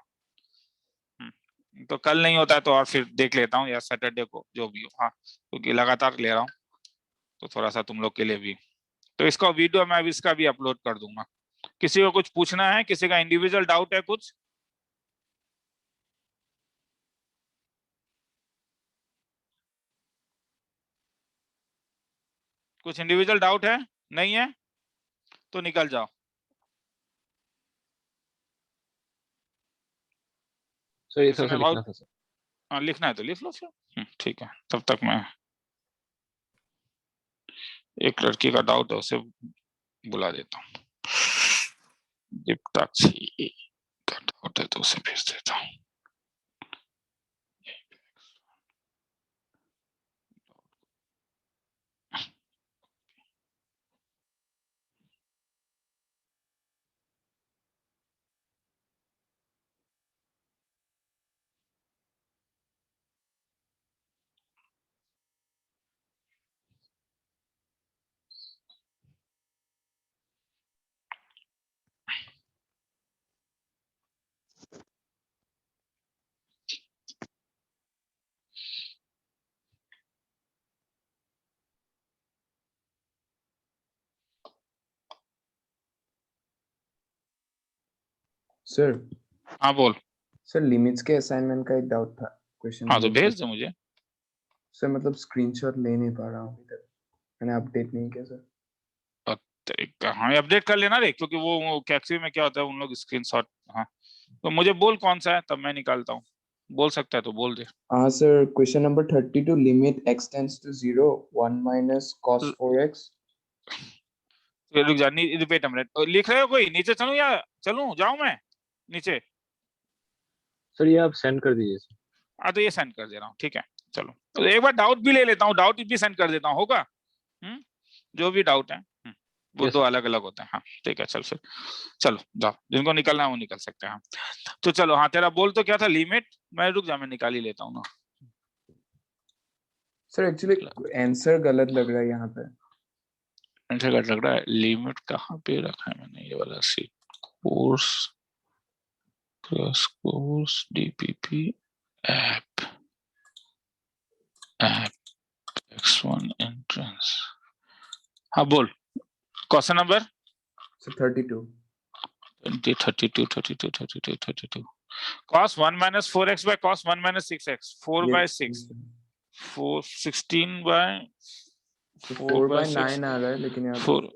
तो कल नहीं होता है तो और फिर देख लेता हूँ, या सैटरडे को, जो भी हो। हाँ, क्योंकि लगातार ले रहा हूँ तो थोड़ा सा तुम लोग के लिए भी। तो इसका वीडियो मैं इसका भी अपलोड कर दूंगा। किसी को कुछ पूछना है, किसी का इंडिविजुअल डाउट है कुछ? कुछ इंडिविजुअल डाउट है? नहीं है तो निकल जाओ। सर ये किसी थोड़ा सा में लिखना बहुत था सर। हाँ, लिखना है तो लिख लो फिर। ठीक है, तब तक मैं एक लड़की का डाउट है, उसे बुला देता हूँ। दीप्ताक्षी का डाउट है तो उसे भेज देता हूँ। सर हाँ बोल। सर लिमिट्स के असाइनमेंट का एक डाउट था, क्वेश्चन हाँ तो नंबर भेज दो मुझे। सर मतलब स्क्रीनशॉट ले नहीं पा रहा हूँ अभी तक, मैंने अपडेट नहीं किया सर। तरीका, हाँ अपडेट कर लेना रे, क्योंकि वो कैक्सी में क्या होता है, उन लोग स्क्रीनशॉट। हाँ तो मुझे बोल कौन सा है, तब मैं निकालता हूँ। बोल सकता है तो बोल दे। हाँ sir, question number 32, limit x tends to 0 1 माइनस cos 4x। रुक जा, रिपीट मिनट। लिख रहे हो कोई? नीचे चलूं या चलूं, जाऊं मैं नीचे? सर ये आप सेंड कर दीजिए सर। हाँ तो ये सेंड कर दे रहा हूँ, ठीक है। चलो तो एक बार डाउट भी ले लेता हूँ, डाउट भी सेंड कर देता हूँ, होगा? जो भी डाउट है वो Yes, दो sir. अलग अलग होते हैं। हाँ ठीक है, चल फिर चलो जाओ, जिनको निकलना है वो निकल सकते हैं। हाँ तो चलो, हाँ तेरा बोल तो क्या था? लिमिट, मैं रुक जा, मैं निकाल ही लेता हूँ ना। सर एक्चुअली आंसर गलत लग रहा है यहाँ पे। आंसर गलत लग रहा है? लिमिट कहाँ पे रखा है मैंने? ये वाला C course course DPP app x1 entrance. हाँ बोल, question number sir 32 32 cos 1 minus 4x by cos 1 minus 6x 4 by 6 4 16 by 4 by 9 आ रहा है लेकिन यहाँ 4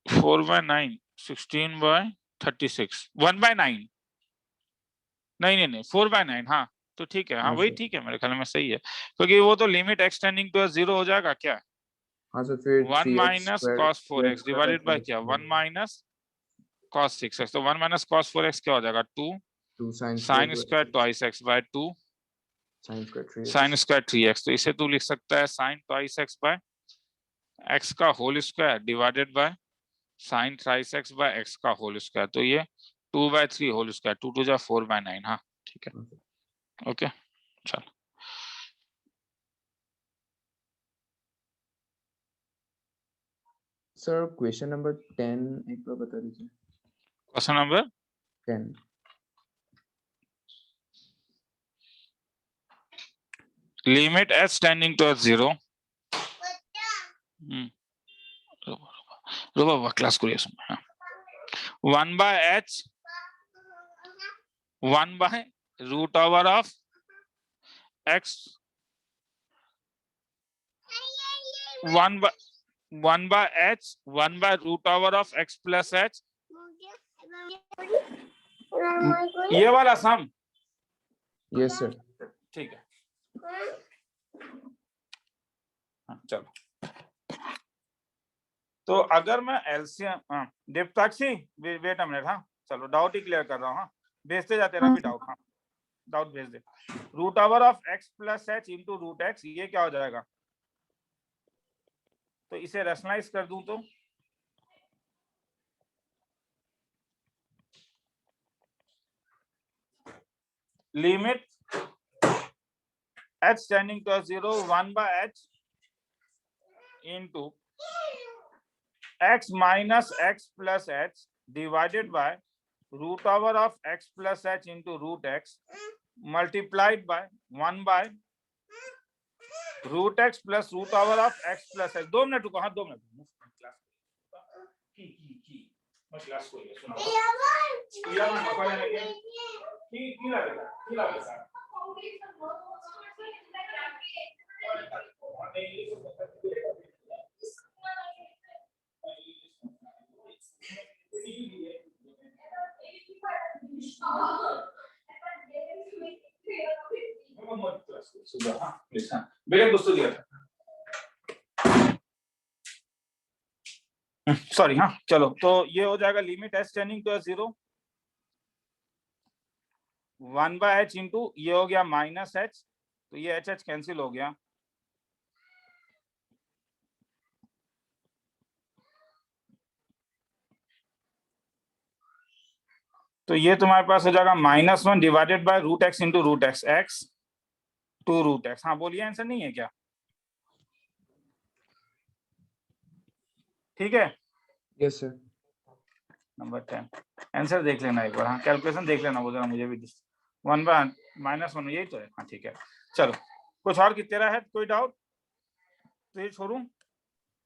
4 by 9 16 by 36 1 by 9 नहीं 4 by 9। हाँ तो ठीक है, हाँ वही ठीक है, मेरे ख्याल में सही है, क्योंकि वो तो लिमिट एक्सटेंडिंग टू 0 हो जाएगा क्या? हाँ सर फिर 1 minus cos 4x divided by क्या? 1 माइनस minus cos 6x। तो 1 minus cos 4x क्या हो जाएगा? 2 2 sin sin square twice x by 2 sin square 3x sin square 3x। तो इसे तू लिख सकता है sin twice x by x का whole square divided by sin thrice x by x का होल स्क्वायर। तो ये 2 by 3 होल स्क्वायर, 2 2 जा 4 by 9। हाँ ठीक है, ओके चल। सर क्वेश्चन नंबर 10 एक बार बता दीजिए। Question number 10 limit h tending to 0 रुको क्लास को ये सुन। 1 by h 1 by root over of x 1 by h 1 by root over of x plus h। ये वाला सम? Yes sir. ठीक है, हाँ चलो। तो अगर मैं एलसीएम दीप्ताक्षी वेट अ मिनट। हाँ चलो, डाउट ही क्लियर कर रहा हूँ। हाँ भेजते जा, तेरा भी डाउट। हाँ डाउट भेज दे। Root over of x plus h into root x, ये क्या हो जाएगा? तो इसे रैशनलाइज कर दूं तो limit h tending to 0 1 by h into x minus x plus h divided by root over of x plus h into root x multiplied by 1 बाय root X plus root over of X plus X. 2 minute रुको, हाँ 2 minute class को सुना मेरे दोस्तों दिया था, sorry. हाँ चलो, तो ये हो जाएगा limit H tending to 0 1 by H into ये हो गया माइनस एच, तो ये एच एच कैंसिल हो गया, तो ये तुम्हारे पास हो जाएगा -1 divided by root X into root X, X to root X. हाँ बोलिए, आंसर नहीं है क्या? ठीक है, यस सर। नंबर 10 आंसर देख लेना एक बार। हाँ कैलकुलेशन देख लेना, वो जरा मुझे भी 1 बाय -1 यही तो है। हाँ ठीक है, चलो कुछ और की तेरा है कोई डाउट तो ये छोड़ू?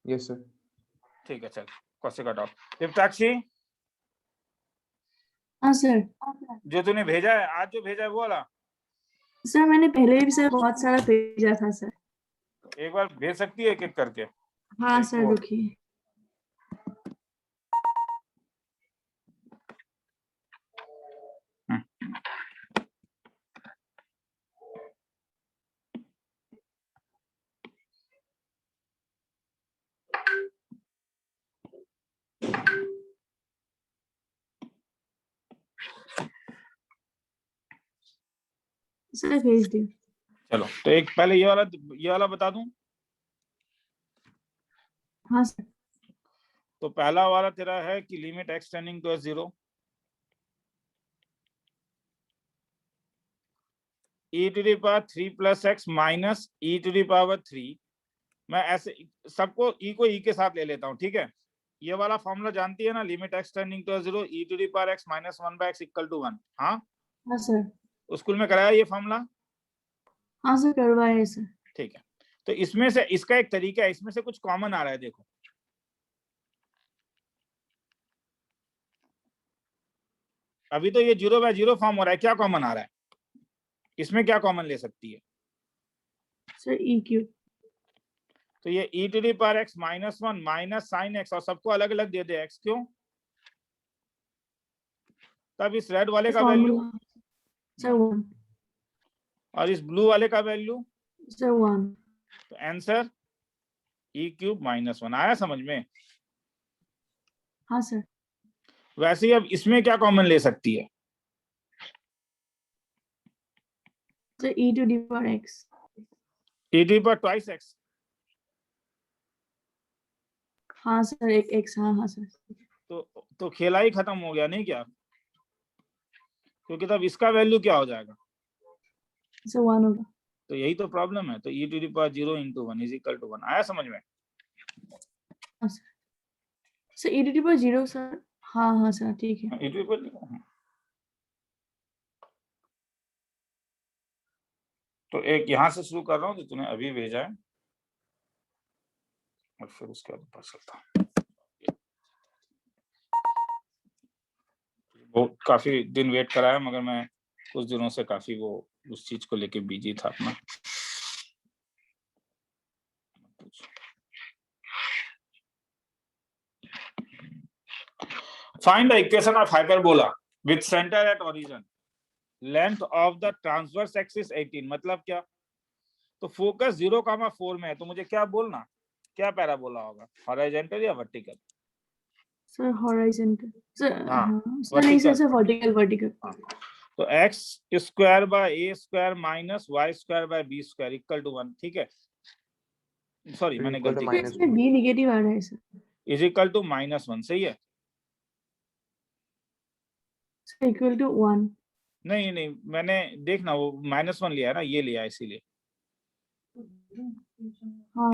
Yes sir. ठीक है, चल कौशिक का डाउट। इफ्ताक्षी, हाँ सर। जो तूने भेजा है आज, जो भेजा है वो वाला सर मैंने पहले भी सर बहुत सारा भेजा था सर। एक बार भेज सकती है एक एक करके? हाँ एक सर वो। रुकिए। सर भेज दिया। चलो तो एक पहले ये वाला बता दूं। हाँ सर। तो पहला वाला तेरा है कि limit X tending to 0 e to the power 3 plus X minus e to the power 3। मैं ऐसे सबको e को e के साथ ले लेता हूँ, ठीक है। ये वाला फॉर्मूला जानती है ना, limit X tending to 0 e to the power x minus 1 by x equal to 1। हाँ हाँ सर। स्कूल में कराया ये फॉर्मूला? हाँ सर करवाए सर। ठीक है, तो इसमें से इसका एक तरीका है, इसमें से कुछ कॉमन आ रहा है, देखो अभी तो ये 0 बाय 0 फॉर्म हो रहा है, क्या कॉमन आ रहा है इसमें? क्या कॉमन ले सकती है सर ई क्यूब। तो ये e to the power x minus 1 minus sine x, और सबको अलग अलग दे दे x, क्यों? तब इस रेड वाले का वैल्यू सर 1। और इस ब्लू वाले का वैल्यू सर 1। तो आंसर e क्यूब माइनस 1 आया समझ में? हाँ सर। वैसे ही अब इसमें क्या कॉमन ले सकती है? Sir E to the power X. e to the power twice x। हाँ सर एक एक्स। हाँ हाँ सर। तो खेला ही खत्म हो गया, नहीं क्या? क्योंकि तब इसका वैल्यू क्या हो जाएगा? सर 1 होगा। तो यही तो प्रॉब्लम है। तो e to the power 0 into 1 is equal to 1 आया समझ में? हाँ sir. Sir E to the power 0 sir. हाँ हाँ सर ठीक है। e to the power. तो एक यहाँ से शुरू कर रहा हूँ जो तूने अभी भेजा है, और फिर उसके बाद ऊपर चलता हूँ। वो काफी दिन वेट कराया, मगर मैं कुछ दिनों से काफी वो उस चीज को लेके बिजी था अपना। Find the equation of hyperbola with centre at origin, length of the transverse axis 18। मतलब क्या? तो फोकस 0,4 में है, तो मुझे क्या बोलना, क्या पैराबोला होगा, हॉरिजॉन्टल या वर्टिकल? Sir horizontal. सर हाँ, हाँ सर नहीं सर, सर वर्टिकल वर्टिकल। तो x square by a square minus y square by b square equal to 1। ठीक है, सॉरी मैंने equal to गलती की, minus इसमें b नेगेटिव आ रहा है सर। Is equal to -1। सही है? Sir equal to 1। नहीं नहीं, मैंने देखना वो -1 लिया है ना, ये लिया है इसीलिए। हाँ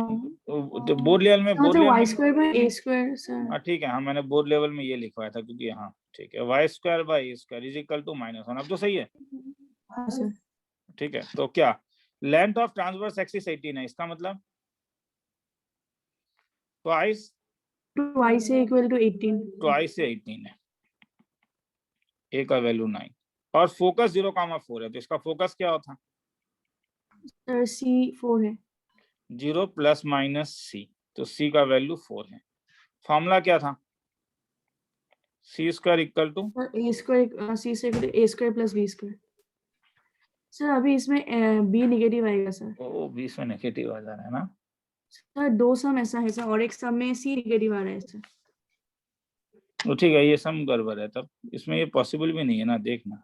तो बोर्ड लेवल में, बोर्ड तो लेवल y में, square by a square sir. हाँ ठीक है, हाँ मैंने बोर्ड लेवल में ये लिखवाया था, क्योंकि हाँ ठीक है y square by a square is equal to -1। अब तो सही है। हाँ सर। ठीक है, तो क्या लेंथ ऑफ ट्रांसवर्स एक्सिस 18 है, इसका मतलब ट्वाइस ट्वाइस है इक्वल टू 18। ट्वाइस से 18 है, ए का वैल्यू 9 और फोकस 0,4 है, तो इसका फोकस क्या होता? सर C4 है। 0 प्लस माइनस सी, तो सी का वैल्यू 4 है। फॉर्मूला क्या था? C square equal to sir A square C से equal to A square plus B square. Sir अभी इसमें B नेगेटिव आएगा सर। ओ 20 में नेगेटिव आ जा रहा है ना। सर दो सम ऐसा है सर और एक सम में C नेगेटिव आ रहा है सर। तो ठीक है, ये सम गड़बड़ है, तब इसमें ये पॉसिबल भी नहीं है ना। देखना,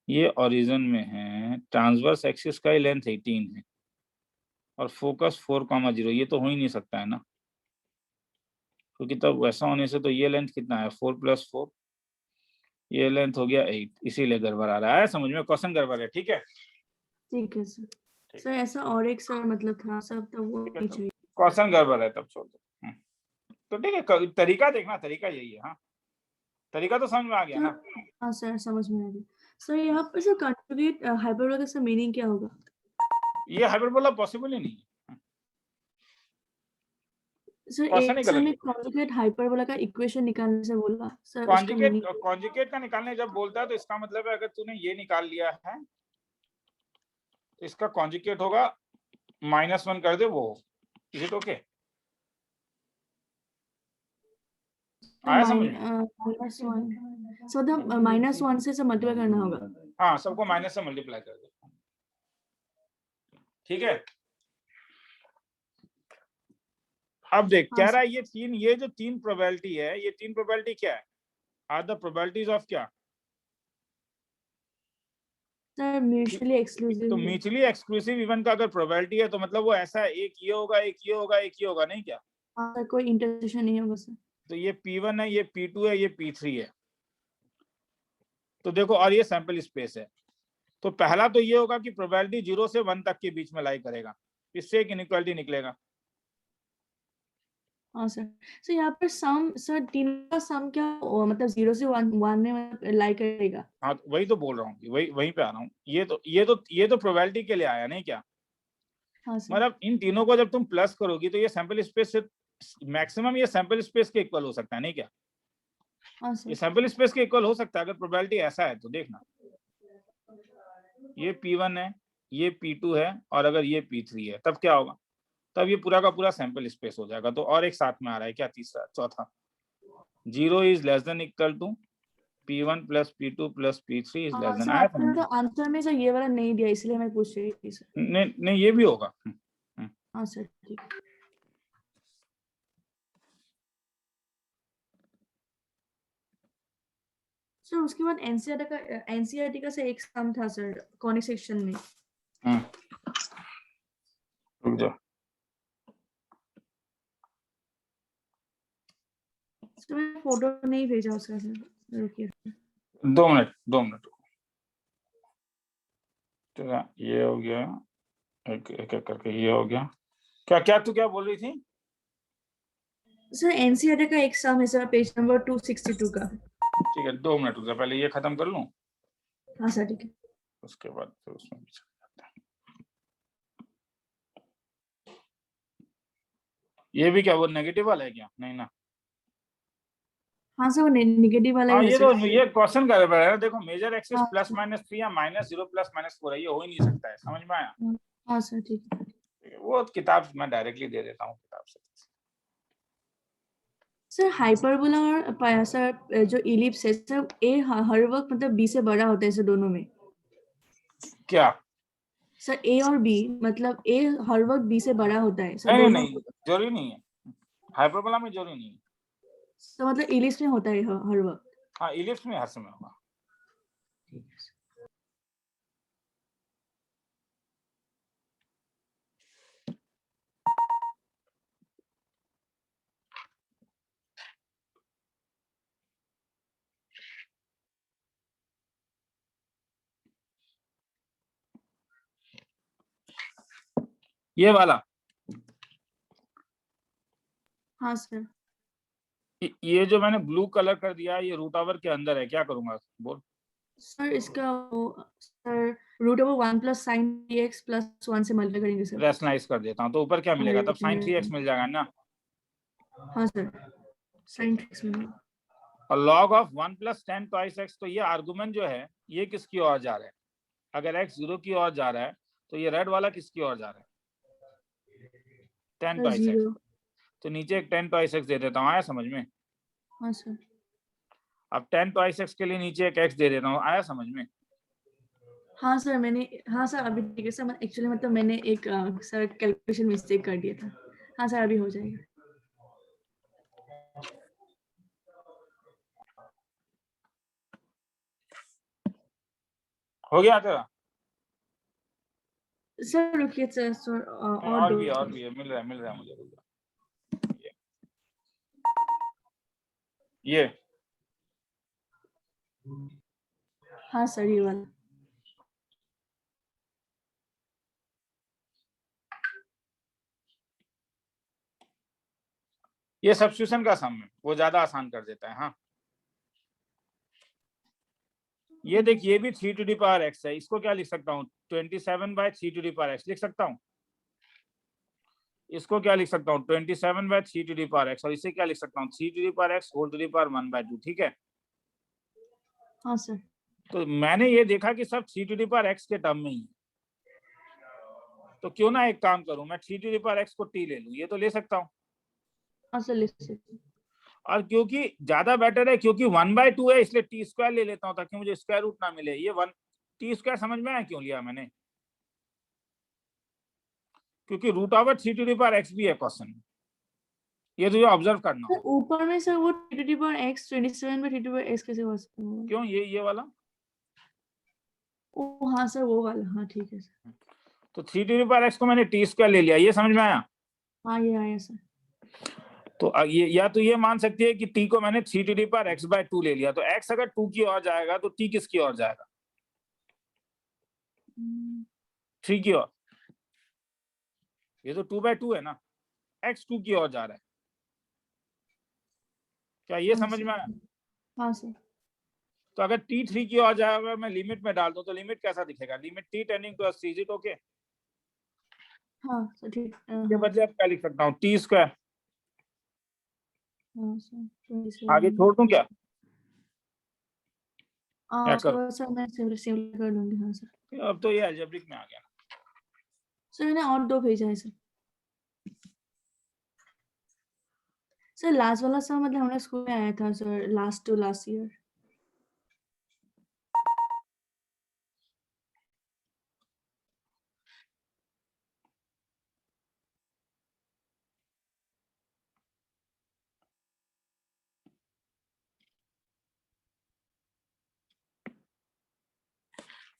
ये ओरिजिन में है, ट्रांसवर्स एक्सिस का ही लेंथ 18 है और फोकस 4,0, ये तो हो ही नहीं सकता है ना, क्योंकि तब वैसा होने से तो ये लेंथ कितना है 4 + 4, ये लेंथ हो गया 8, इसीलिए गड़बड़ आ रहा है। समझ में, क्वेश्चन गड़बड़ है। ठीक है, ठीक है सर। सर ऐसा और एक सर मतलब था सर, तब वो नहीं चाहिए। क्वेश्चन गड़बड़ है तब छोड़ दो। तो ठीक है, तरीका देखना, तरीका यही है। हाँ, तरीका तो समझ में आ गया ना। हाँ सर समझ में आ गया। सर यहाँ पर सर कॉन्जुगेट हाइपरबोला का सर मीनिंग क्या होगा? ये हाइपरबोला पॉसिबल ही नहीं है। सर क्वेश्चन ही एक सर गलत में है। कॉन्जुगेट हाइपरबोला का इक्वेशन निकालने से बोला सर, उसका कॉन्जुगेट मीनिंग कॉन्जुगेट का निकालने जब बोलता है तो इसका मतलब है अगर तूने ये निकाल लिया है तो इसका कॉन्जुगेट होगा -1 कर दे वो। Is it okay? आया समझ में? -1 सो द -1 से सब मल्टीप्लाई करना होगा। हाँ, सबको माइनस से मल्टीप्लाई कर दे। ठीक है, अब देख हाँ कह रहा सर। है ये जो तीन प्रोबेबिलिटी है, ये तीन प्रोबेबिलिटी क्या है? आर द प्रोबेबिलिटीज ऑफ क्या? सर म्यूचुअली तो एक्सक्लूसिव है। म्यूचुअली एक्सक्लूसिव इवन का अगर प्रोबेबिलिटी है तो मतलब वो ऐसा है, एक ये होगा, एक ये होगा, एक ये होगा, नहीं क्या? हाँ सर, कोई इंटरसेक्शन नहीं होगा सर। तो ये P1 है, ये P2 है, ये P3 है। तो देखो, और ये सैंपल स्पेस है। तो पहला तो ये होगा कि प्रोबेबिलिटी 0 से 1 तक के बीच में लाई करेगा, इससे एक इनइक्वालिटी निकलेगा। हाँ सर। सर यहाँ पर सम सर तीनों का सम क्या मतलब 0 से 1 में लाई करेगा? हाँ, तो वही तो बोल रहा हूँ, वहीं पे आ रहा हूँ। ये तो प्रोबेबिलिटी के लिए आया, नहीं क्या? हाँ सर। मतलब इन तीनों को जब तुम प्लस करोगी तो ये सैंपल स्पेस से मैक्सिमम ये सैंपल स्पेस के इक्वल हो सकता है, नहीं क्या? हाँ ये सर। सैंपल स्पेस के इक्वल हो सकता है अगर प्रोबेबिलिटी ऐसा है तो। देखना, ये P1 है, ये P2 है और अगर ये P3 है, तब क्या होगा? तब ये पूरा का पूरा सैंपल स्पेस हो जाएगा। तो और एक साथ में आ रहा है क्या? तीसरा, चौथा, 0 is less than equal to P1 + P2 + P3 is less than. Sir आया आपने समझ? तो आंसर में सर ये वाला नहीं दिया, इसलिए मैं पूछ रही थी सर। नहीं नहीं, ये भी होगा। हाँ सर ठीक है। सर उसके बाद एनसीईआरटी का सर एक सम था सर कॉनिक सेक्शन में। रुक जाओ, सर मैं फोटो नहीं भेजा उसका सर, रुकिए। 2 मिनट। ठीक है, ये हो गया, एक एक करके ये हो गया। क्या तू क्या बोल रही थी? सर एनसीईआरटी का एक सम है सर, पेज नंबर 262 का। ठीक है, 2 मिनट रुक जा, पहले ये खत्म कर लूं, हाँ सर ठीक है। उसके बाद फिर उसमें भी चले जाते हैं। ये भी क्या वो नेगेटिव वाला है क्या? नहीं ना। हाँ सर वो नेगेटिव वाला हाँ, ही है ये तो सर। ये क्वेश्चन का है ना। देखो, मेजर एक्सिस हाँ +-3 या -0 + -4 है, ये हो ही नहीं सकता है। समझ में आया? हाँ सर ठीक है। वो किताब मैं डायरेक्टली दे देता हूँ किताब से। सर हाइपरबोला और सर जो इलिप्स है सर, ए हर वक्त मतलब बी से बड़ा होता है सर दोनों में। क्या? सर ए और बी मतलब ए हर वक्त बी से बड़ा होता है सर नहीं दोनों। नहीं, जरूरी नहीं है, हाइपरबोला में जरूरी नहीं है। तो मतलब इलिप्स में होता है हर वक्त। हाँ, इलिप्स में हर समय होगा। ये वाला, हाँ सर। ये जो मैंने ब्लू कलर कर दिया, ये रूट ओवर के अंदर है, क्या करूंगा बोल? सर इसका sir root over 1 plus sine 3x plus 1 से मल्टीप्लाई करेंगे सर। रैशनलाइज कर देता हूँ तो ऊपर क्या मिलेगा, तब sin 3x मिल जाएगा ना। हाँ सर, साइन 3x मिलेगा। और log of 1 plus 10 twice x, तो ये आर्गुमेंट जो है ये किसकी ओर जा रहा है? अगर x 0 की ओर जा रहा है तो ये रेड वाला किसकी ओर जा रहा है? 10 ट्वाइस x। 0। तो नीचे एक 10 ट्वाइस x दे देता हूँ, आया समझ में? हाँ सर। अब 10 ट्वाइस x के लिए नीचे एक x दे देता हूँ, आया समझ में? हाँ सर मैंने, हाँ सर अभी ठीक है सर, एक्चुअली मतलब मैंने एक सर कैलकुलेशन मिस्टेक कर दिया था। हाँ सर अभी हो जाएगा। हो गया तेरा? सर रुकिए सर और और दो भी है, मिल रहा है मुझे, रुक जा। ये हाँ सर ये वाला। ये सब्स्टिट्यूशन का सम है, वो ज्यादा आसान कर देता है। हाँ ये देख, ये भी 3 टू द पावर x है, इसको क्या लिख सकता हूँ? 27/3 टू द पावर x लिख सकता हूँ। इसको क्या लिख सकता हूँ? 27/3 टू द पावर x, और इसे क्या लिख सकता हूँ? 3 to the power x whole to the power 1/2। ठीक है, हाँ सर। तो मैंने ये देखा कि सब 3 टू द पावर x के टर्म में ही है, तो क्यों ना एक काम करूं, मैं 3 टू द पावर x को t ले लूं, ये तो ले सकता हूँ। हाँ सर ले सकते हैं। और क्योंकि ज्यादा बेटर है, क्योंकि 1/2 है, इसलिए टी स्क्वायर ले लेता हूँ ताकि मुझे स्क्वायर रूट ना मिले। ये 1 टी स्क्वायर समझ में आया क्यों लिया मैंने? क्योंकि root over 3 to the power x भी है क्वेश्चन, ये तो ऑब्जर्व करना सर होगा। ऊपर में सर वो 3 to the power x 27/3 to the power x कैसे हो सकता है? क्यों ये वाला? ओ हाँ सर वो वाला, हाँ ठीक है सर। तो 3 टू द पावर x को मैंने टी स्क्वायर ले लिया, ये समझ में आया? हाँ ये आया सर। तो ये या तो ये मान सकती है कि t को मैंने 3 टू द पावर x/2 ले लिया, तो x अगर 2 की ओर जाएगा तो t किसकी ओर जाएगा? 3 की ओर। ये तो 2/2 है ना, x 2 की ओर जा रहा है। क्या ये हाँ समझ सर। में आया? हाँ सर। तो अगर t 3 की ओर जाएगा, मैं लिमिट में डाल दूं तो लिमिट कैसा दिखेगा? Limit t tending to 3 is okay. हाँ सर ठीक। ये बदले अब क्या लिख सकता हूँ? t square. हाँ सर आगे छोड़ दूं क्या? क्या उसके करूं? बाद सर मैं सिंपल कर लूंगी। हाँ सर। अब तो ये अलजेब्रिक में आ गया। सर मैंने और दो भेजा है सर। सर लास्ट वाला सर मतलब हमारे स्कूल में आया था sir, last to last year.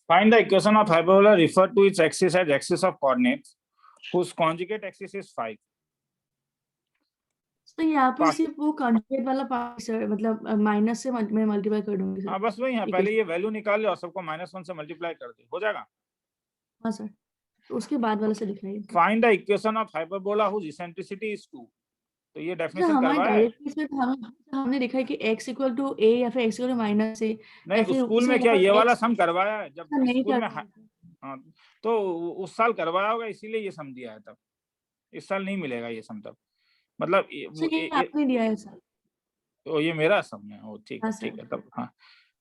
Find the equation of hyperbola referred to its axis as axis of coordinates whose conjugate axis is 5. तो यहाँ पे पास। सिर्फ वो कॉन्जुगेट वाला पार्ट सर, मतलब माइनस से मैं मल्टीप्लाई कर दूंगी सर। हाँ बस वही है, पहले ये वैल्यू निकाल ले और सबको -1 से मल्टीप्लाई कर दे, हो जाएगा। हाँ सर, तो उसके बाद वाला से दिखाइए। Find the equation of hyperbola whose eccentricity is 2. तो ये सर डेफिनेशन हमारे करवाया है? डायरेक्ट केस में तो हमने देखा है कि x इक्वल टू a या फिर x equal to minus a, नहीं, या फिर स्कूल सर में क्या यहाँ ये पर वाला x सम करवाया है? जब नहीं स्कूल में करवाया था। हाँ, तो उस साल करवाया होगा इसीलिए ये सम दिया है, तब इस साल नहीं मिलेगा ये सम तब। मतलब सर ये आपने दिया है सर। तो ये मेरा सम है, ओ ठीक हाँ है ठीक सर। है तब। हाँ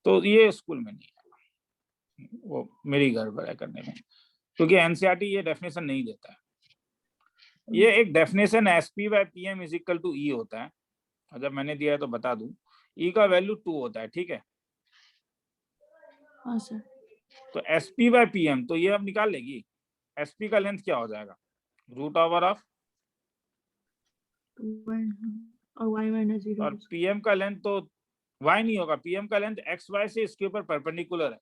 तो ये स्कूल में नहीं है, वो मेरी गड़बड़ है करने में, क्योंकि एनसीईआरटी ये डेफिनेशन नहीं देता है। ये एक definition SP/PM is equal to e होता है, और जब मैंने दिया है तो बता दूं, ई का वैल्यू 2 होता है, ठीक है। हाँ सर। तो SP/PM, तो ये अब निकाल लेगी। SP का लेंथ क्या हो जाएगा? रूट ओवर ऑफ, और y माइनस 0। और PM का लेंथ तो y नहीं होगा, PM का लेंथ XY से इसके ऊपर परपेंडिकुलर है।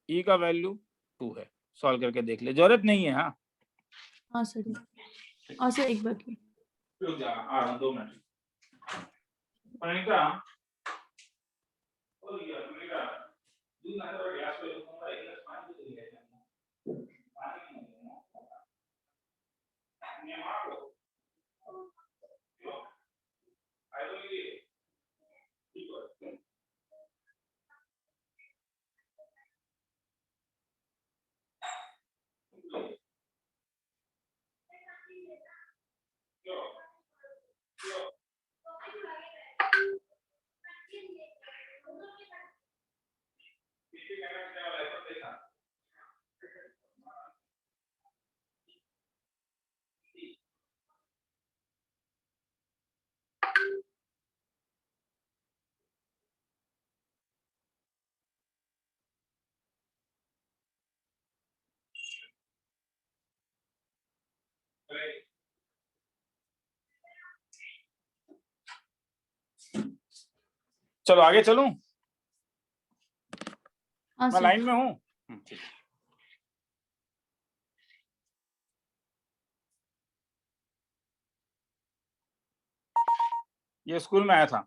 ई का वैल्यू 2 है, सॉल्व करके देख ले, जरूरत नहीं है। हाँ हाँ सर। और सर एक बात की, रुक जा, आ रहा हूं, 2 मिनट। प्रणीता, ओ यार प्रणीता, दूध ना तो गैस पे रखूंगा, एक गिलास पानी तो ले लेना। पानी नहीं है, मैं मार लो। क्यों? आई चलो आगे चलूं, हाँ मैं सर लाइन में हूँ। ठीक है। ये स्कूल में आया था।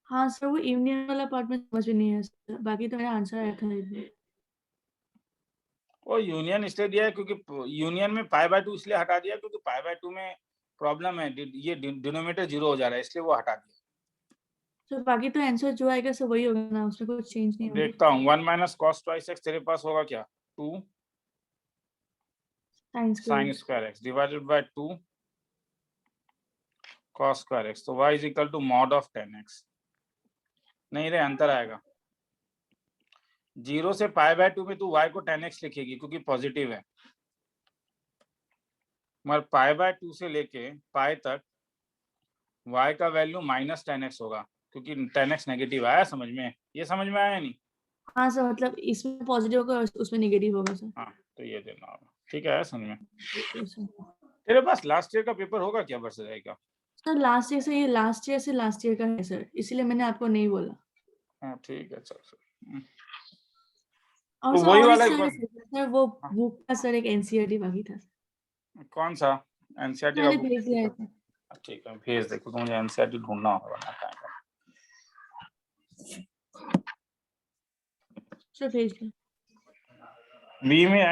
हाँ सर, वो इवनिंग वाला पार्ट में समझ में नहीं है सर, बाकी तो मेरा आंसर आया था इसमें। वो यूनियन इसलिए दिया है क्योंकि यूनियन में पाई बाय 2 इसलिए हटा दिया क्योंकि पाई बाय 2 में प्रॉब्लम है, ये डिनोमिनेटर 0 हो जा रहा है, इसलिए वो हटा दिया। सर बाकी तो आंसर जो आएगा सर वही होगा ना, उसमें कुछ चेंज नहीं होगा। देखता हूँ 1 माइनस कॉस ट्वाइस एक्स तेरे पास होगा क्या, 2 sine square x divided by 2 cos square x, तो y is equal to mod of 10x। नहीं रे, अंतर आएगा। 0 से पाई बाय 2 में तू y को 10x लिखेगी क्योंकि पॉजिटिव है, मगर पाई बाय 2 से लेके पाई तक y का वैल्यू माइनस 10x होगा क्योंकि 10x नेगेटिव आया। समझ में, ये समझ में आया नहीं? हाँ सर, मतलब इसमें पॉजिटिव होगा और उसमें नेगेटिव होगा सर। हाँ तो ये देना होगा। ठीक है, समझ में। Yes, sir. तेरे पास लास्ट ईयर का पेपर होगा क्या वर्षा का? सर लास्ट ईयर से, ये लास्ट ईयर से लास्ट ईयर का है सर, इसीलिए मैंने आपको नहीं बोला। हाँ ठीक है, चल सर। और तो सर वही और वाला सर वो बुक का सर एक एनसीईआरटी बाकी था। कौन सा एनसीईआरटी का मैंने बुक? भेज दिया है सर। ठीक है, भेज दे क्योंकि मुझे एनसीईआरटी ढूंढना होगा वरना टाइम। सर भेज दिया। बी में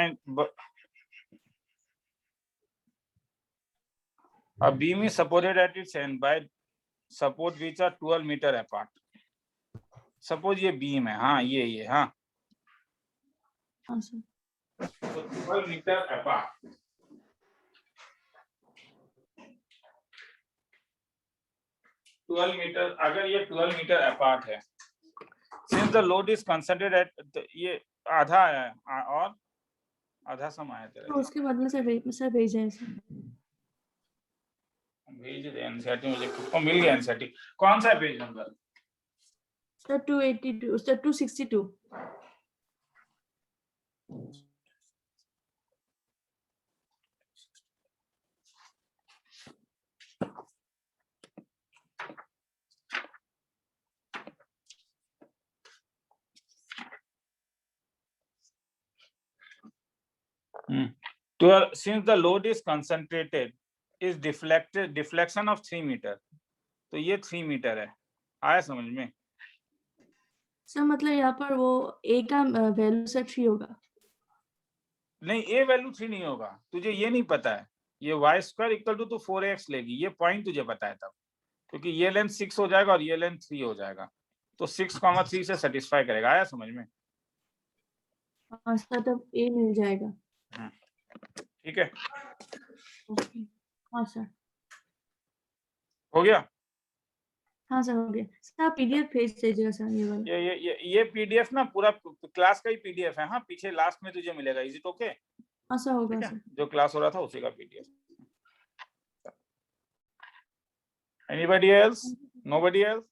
a beam is supported at its end by support which are 12 meter apart. Suppose ये beam है, हाँ ये हाँ, हाँ सर। तो 12 meter apart. ट्वेल्व मीटर, अगर ये 12 मीटर अपार्ट है, since the load is concentrated at, ये आधा आया है और आधा सम आया तेरा। तो उसके बाद में सर भेजा है सर। भेज दे एनसीईआरटी, मुझे खुद को मिल गया एनसीईआरटी। कौन सा है page number? Sir 282 sir 262। Since the load is concentrated is deflection of 3 metre, तो ये 3 मीटर है। आया समझ में? सर मतलब यहाँ पर वो ए का वैल्यू सर 3 होगा। नहीं, ए वैल्यू 3 नहीं होगा, तुझे ये नहीं पता है। ये Y square equal to 4x लेगी, ये पॉइंट तुझे पता है तब, क्योंकि ये लेंथ 6 हो जाएगा और ये लेंथ 3 हो जाएगा, तो 6,3 से सेटिस्फाई करेगा। आया समझ में? हाँ सर, तब ए मिल जाएगा। ठीक है, ओके। हाँ सर। हो गया। हाँ सर हो गया। सर आप पीडीएफ भेज दीजिएगा सर ये वाला। ये पीडीएफ ना पूरा क्लास का ही पीडीएफ है। हाँ, पीछे लास्ट में तुझे मिलेगा। Is it okay? हाँ सर होगा ठीक है, सर। जो क्लास हो रहा था उसी का PDF. Anybody else? Nobody else?